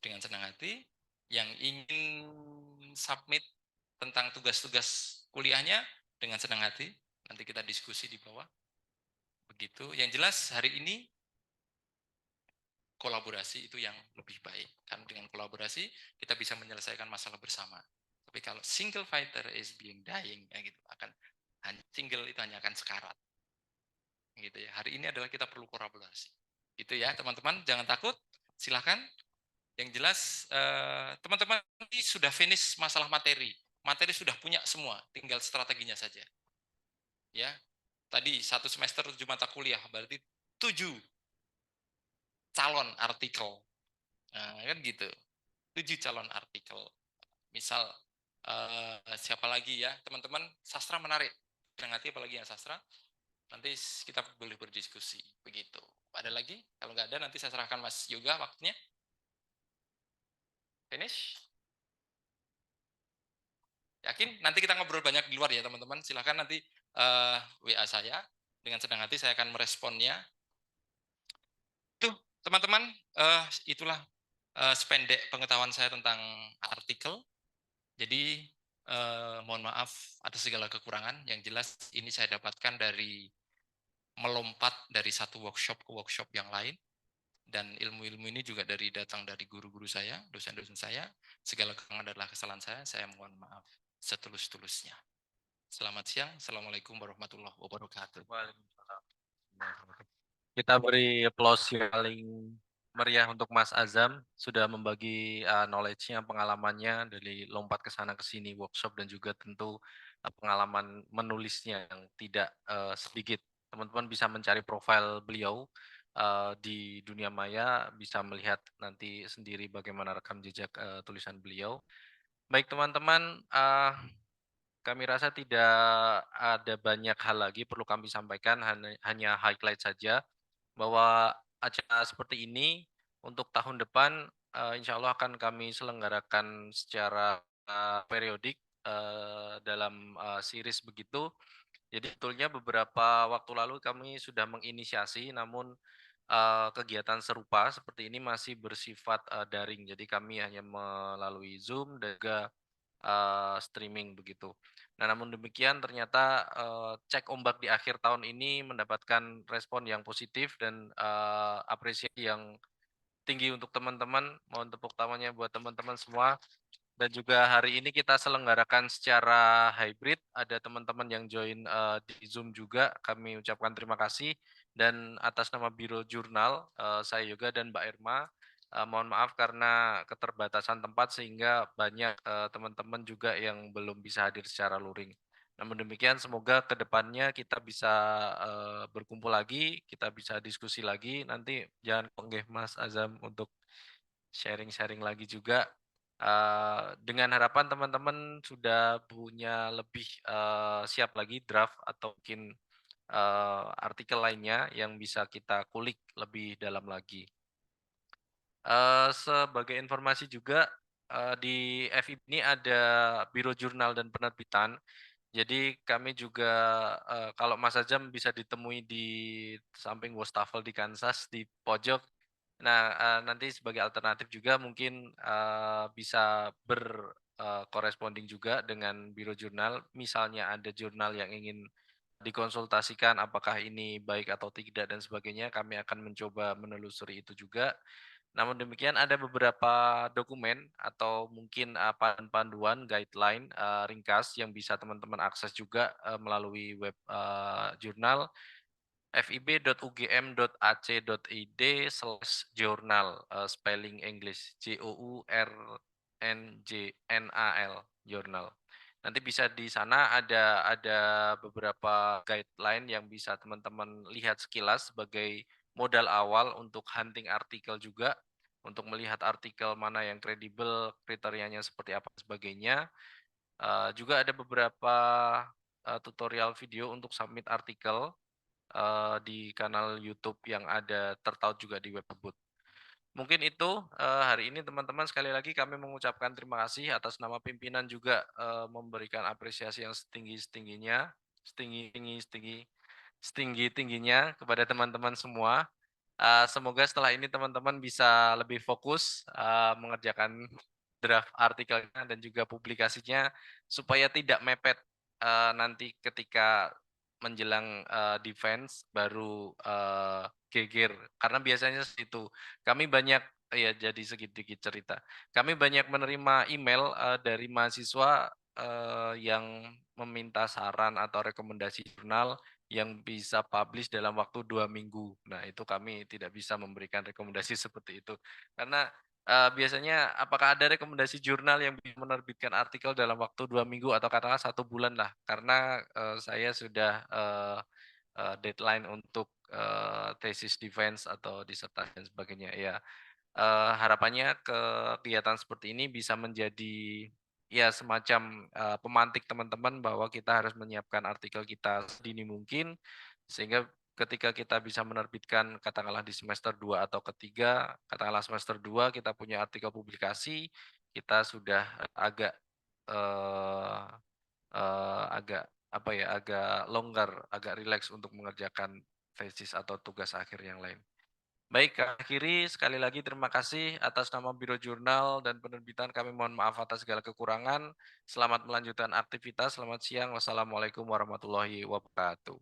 Speaker 3: dengan senang hati. Yang ingin submit tentang tugas-tugas kuliahnya dengan senang hati. Nanti kita diskusi di bawah. Begitu. Yang jelas hari ini kolaborasi itu yang lebih baik. Karena dengan kolaborasi kita bisa menyelesaikan masalah bersama. Tapi kalau single fighter is being dying, ya gitu akan single itu hanya akan sekarat. Gitu ya. Hari ini adalah kita perlu kolaborasi. Gitu ya, teman-teman, jangan takut. Silakan. Yang jelas teman-teman ini sudah finish masalah materi. Materi sudah punya semua, tinggal strateginya saja. Ya. Tadi 1 semester 7 mata kuliah, berarti 7 calon artikel. Nah, kan gitu. 7 calon artikel. Misal siapa lagi ya, teman-teman, sastra menarik. Senang hati apalagi yang sastra. Nanti kita boleh berdiskusi begitu. Ada lagi? Kalau nggak ada nanti saya serahkan Mas Yoga waktunya. Finish? Yakin? Nanti kita ngobrol banyak di luar ya teman-teman. Silahkan nanti WA saya. Dengan senang hati saya akan meresponnya. Itu teman-teman, itulah sependek pengetahuan saya tentang artikel. Jadi mohon maaf atas segala kekurangan. Yang jelas ini saya dapatkan dari melompat dari satu workshop ke workshop yang lain. Dan ilmu-ilmu ini juga datang dari guru-guru saya, dosen-dosen saya. Segala kekurangan adalah kesalahan saya mohon maaf setulus-tulusnya. Selamat siang, Assalamualaikum warahmatullahi wabarakatuh.
Speaker 2: Kita beri applause yang paling meriah untuk Mas Azam, sudah membagi knowledge-nya, pengalamannya dari lompat ke sana ke sini, workshop dan juga tentu pengalaman menulisnya yang tidak sedikit. Teman-teman bisa mencari profil beliau di dunia maya, bisa melihat nanti sendiri bagaimana rekam jejak tulisan beliau. Baik teman-teman, kami rasa tidak ada banyak hal lagi perlu kami sampaikan, hanya highlight saja bahwa acara seperti ini untuk tahun depan insya Allah akan kami selenggarakan secara periodik dalam series begitu. Jadi betulnya beberapa waktu lalu kami sudah menginisiasi, namun kegiatan serupa seperti ini masih bersifat daring. Jadi kami hanya melalui Zoom dan juga streaming begitu. Nah, namun demikian ternyata cek ombak di akhir tahun ini mendapatkan respon yang positif dan apresiasi yang tinggi untuk teman-teman. Mohon tepuk tangannya buat teman-teman semua. Dan juga hari ini kita selenggarakan secara hybrid. Ada teman-teman yang join di Zoom juga. Kami ucapkan terima kasih. Dan atas nama Biro Jurnal, saya Yoga dan Mbak Irma, mohon maaf karena keterbatasan tempat sehingga banyak teman-teman juga yang belum bisa hadir secara luring. Namun demikian semoga ke depannya kita bisa berkumpul lagi, kita bisa diskusi lagi. Nanti jangan panggil Mas Azam untuk sharing-sharing lagi juga. Dengan harapan teman-teman sudah punya lebih siap lagi draft atau mungkin artikel lainnya yang bisa kita kulik lebih dalam lagi. Sebagai informasi juga di FIB ini ada Biro Jurnal dan Penerbitan. Jadi kami juga kalau Mas Azam bisa ditemui di samping wastafel di Kansas di pojok. Nah, nanti sebagai alternatif juga mungkin bisa berkoresponding juga dengan Biro Jurnal. Misalnya ada jurnal yang ingin dikonsultasikan apakah ini baik atau tidak dan sebagainya, kami akan mencoba menelusuri itu juga. Namun demikian ada beberapa dokumen atau mungkin panduan guideline ringkas yang bisa teman-teman akses juga melalui web jurnal fib.ugm.ac.id/journal spelling English JOURNJNAL journal. Nanti bisa di sana ada beberapa guideline yang bisa teman-teman lihat sekilas sebagai modal awal untuk hunting artikel juga, untuk melihat artikel mana yang kredibel, kriterianya seperti apa sebagainya. Juga ada beberapa tutorial video untuk submit artikel di kanal YouTube yang ada tertaut juga di Webkebut. Mungkin itu hari ini teman-teman, sekali lagi kami mengucapkan terima kasih atas nama pimpinan juga memberikan apresiasi yang setinggi-tingginya kepada teman-teman semua. Semoga setelah ini teman-teman bisa lebih fokus mengerjakan draft artikelnya dan juga publikasinya supaya tidak mepet nanti ketika menjelang defense baru geger, karena biasanya itu kami banyak ya, jadi sedikit cerita, kami banyak menerima email dari mahasiswa yang meminta saran atau rekomendasi jurnal yang bisa publish dalam waktu 2 minggu. Nah, itu kami tidak bisa memberikan rekomendasi seperti itu karena biasanya apakah ada rekomendasi jurnal yang bisa menerbitkan artikel dalam waktu 2 minggu atau katakanlah 1 bulan lah, karena saya sudah deadline untuk tesis defense atau disertasi dan sebagainya. Ya, harapannya kegiatan seperti ini bisa menjadi ya semacam pemantik teman-teman bahwa kita harus menyiapkan artikel kita sedini mungkin, sehingga ketika kita bisa menerbitkan katakanlah di semester 2 atau ketiga, katakanlah semester 2 kita punya artikel publikasi, kita sudah agak apa ya, agak longgar, agak rileks untuk mengerjakan tesis atau tugas akhir yang lain. Baik, akhiri sekali lagi terima kasih atas nama Biro Jurnal dan Penerbitan, kami mohon maaf atas segala kekurangan. Selamat melanjutkan aktivitas, selamat siang, wassalamualaikum warahmatullahi wabarakatuh.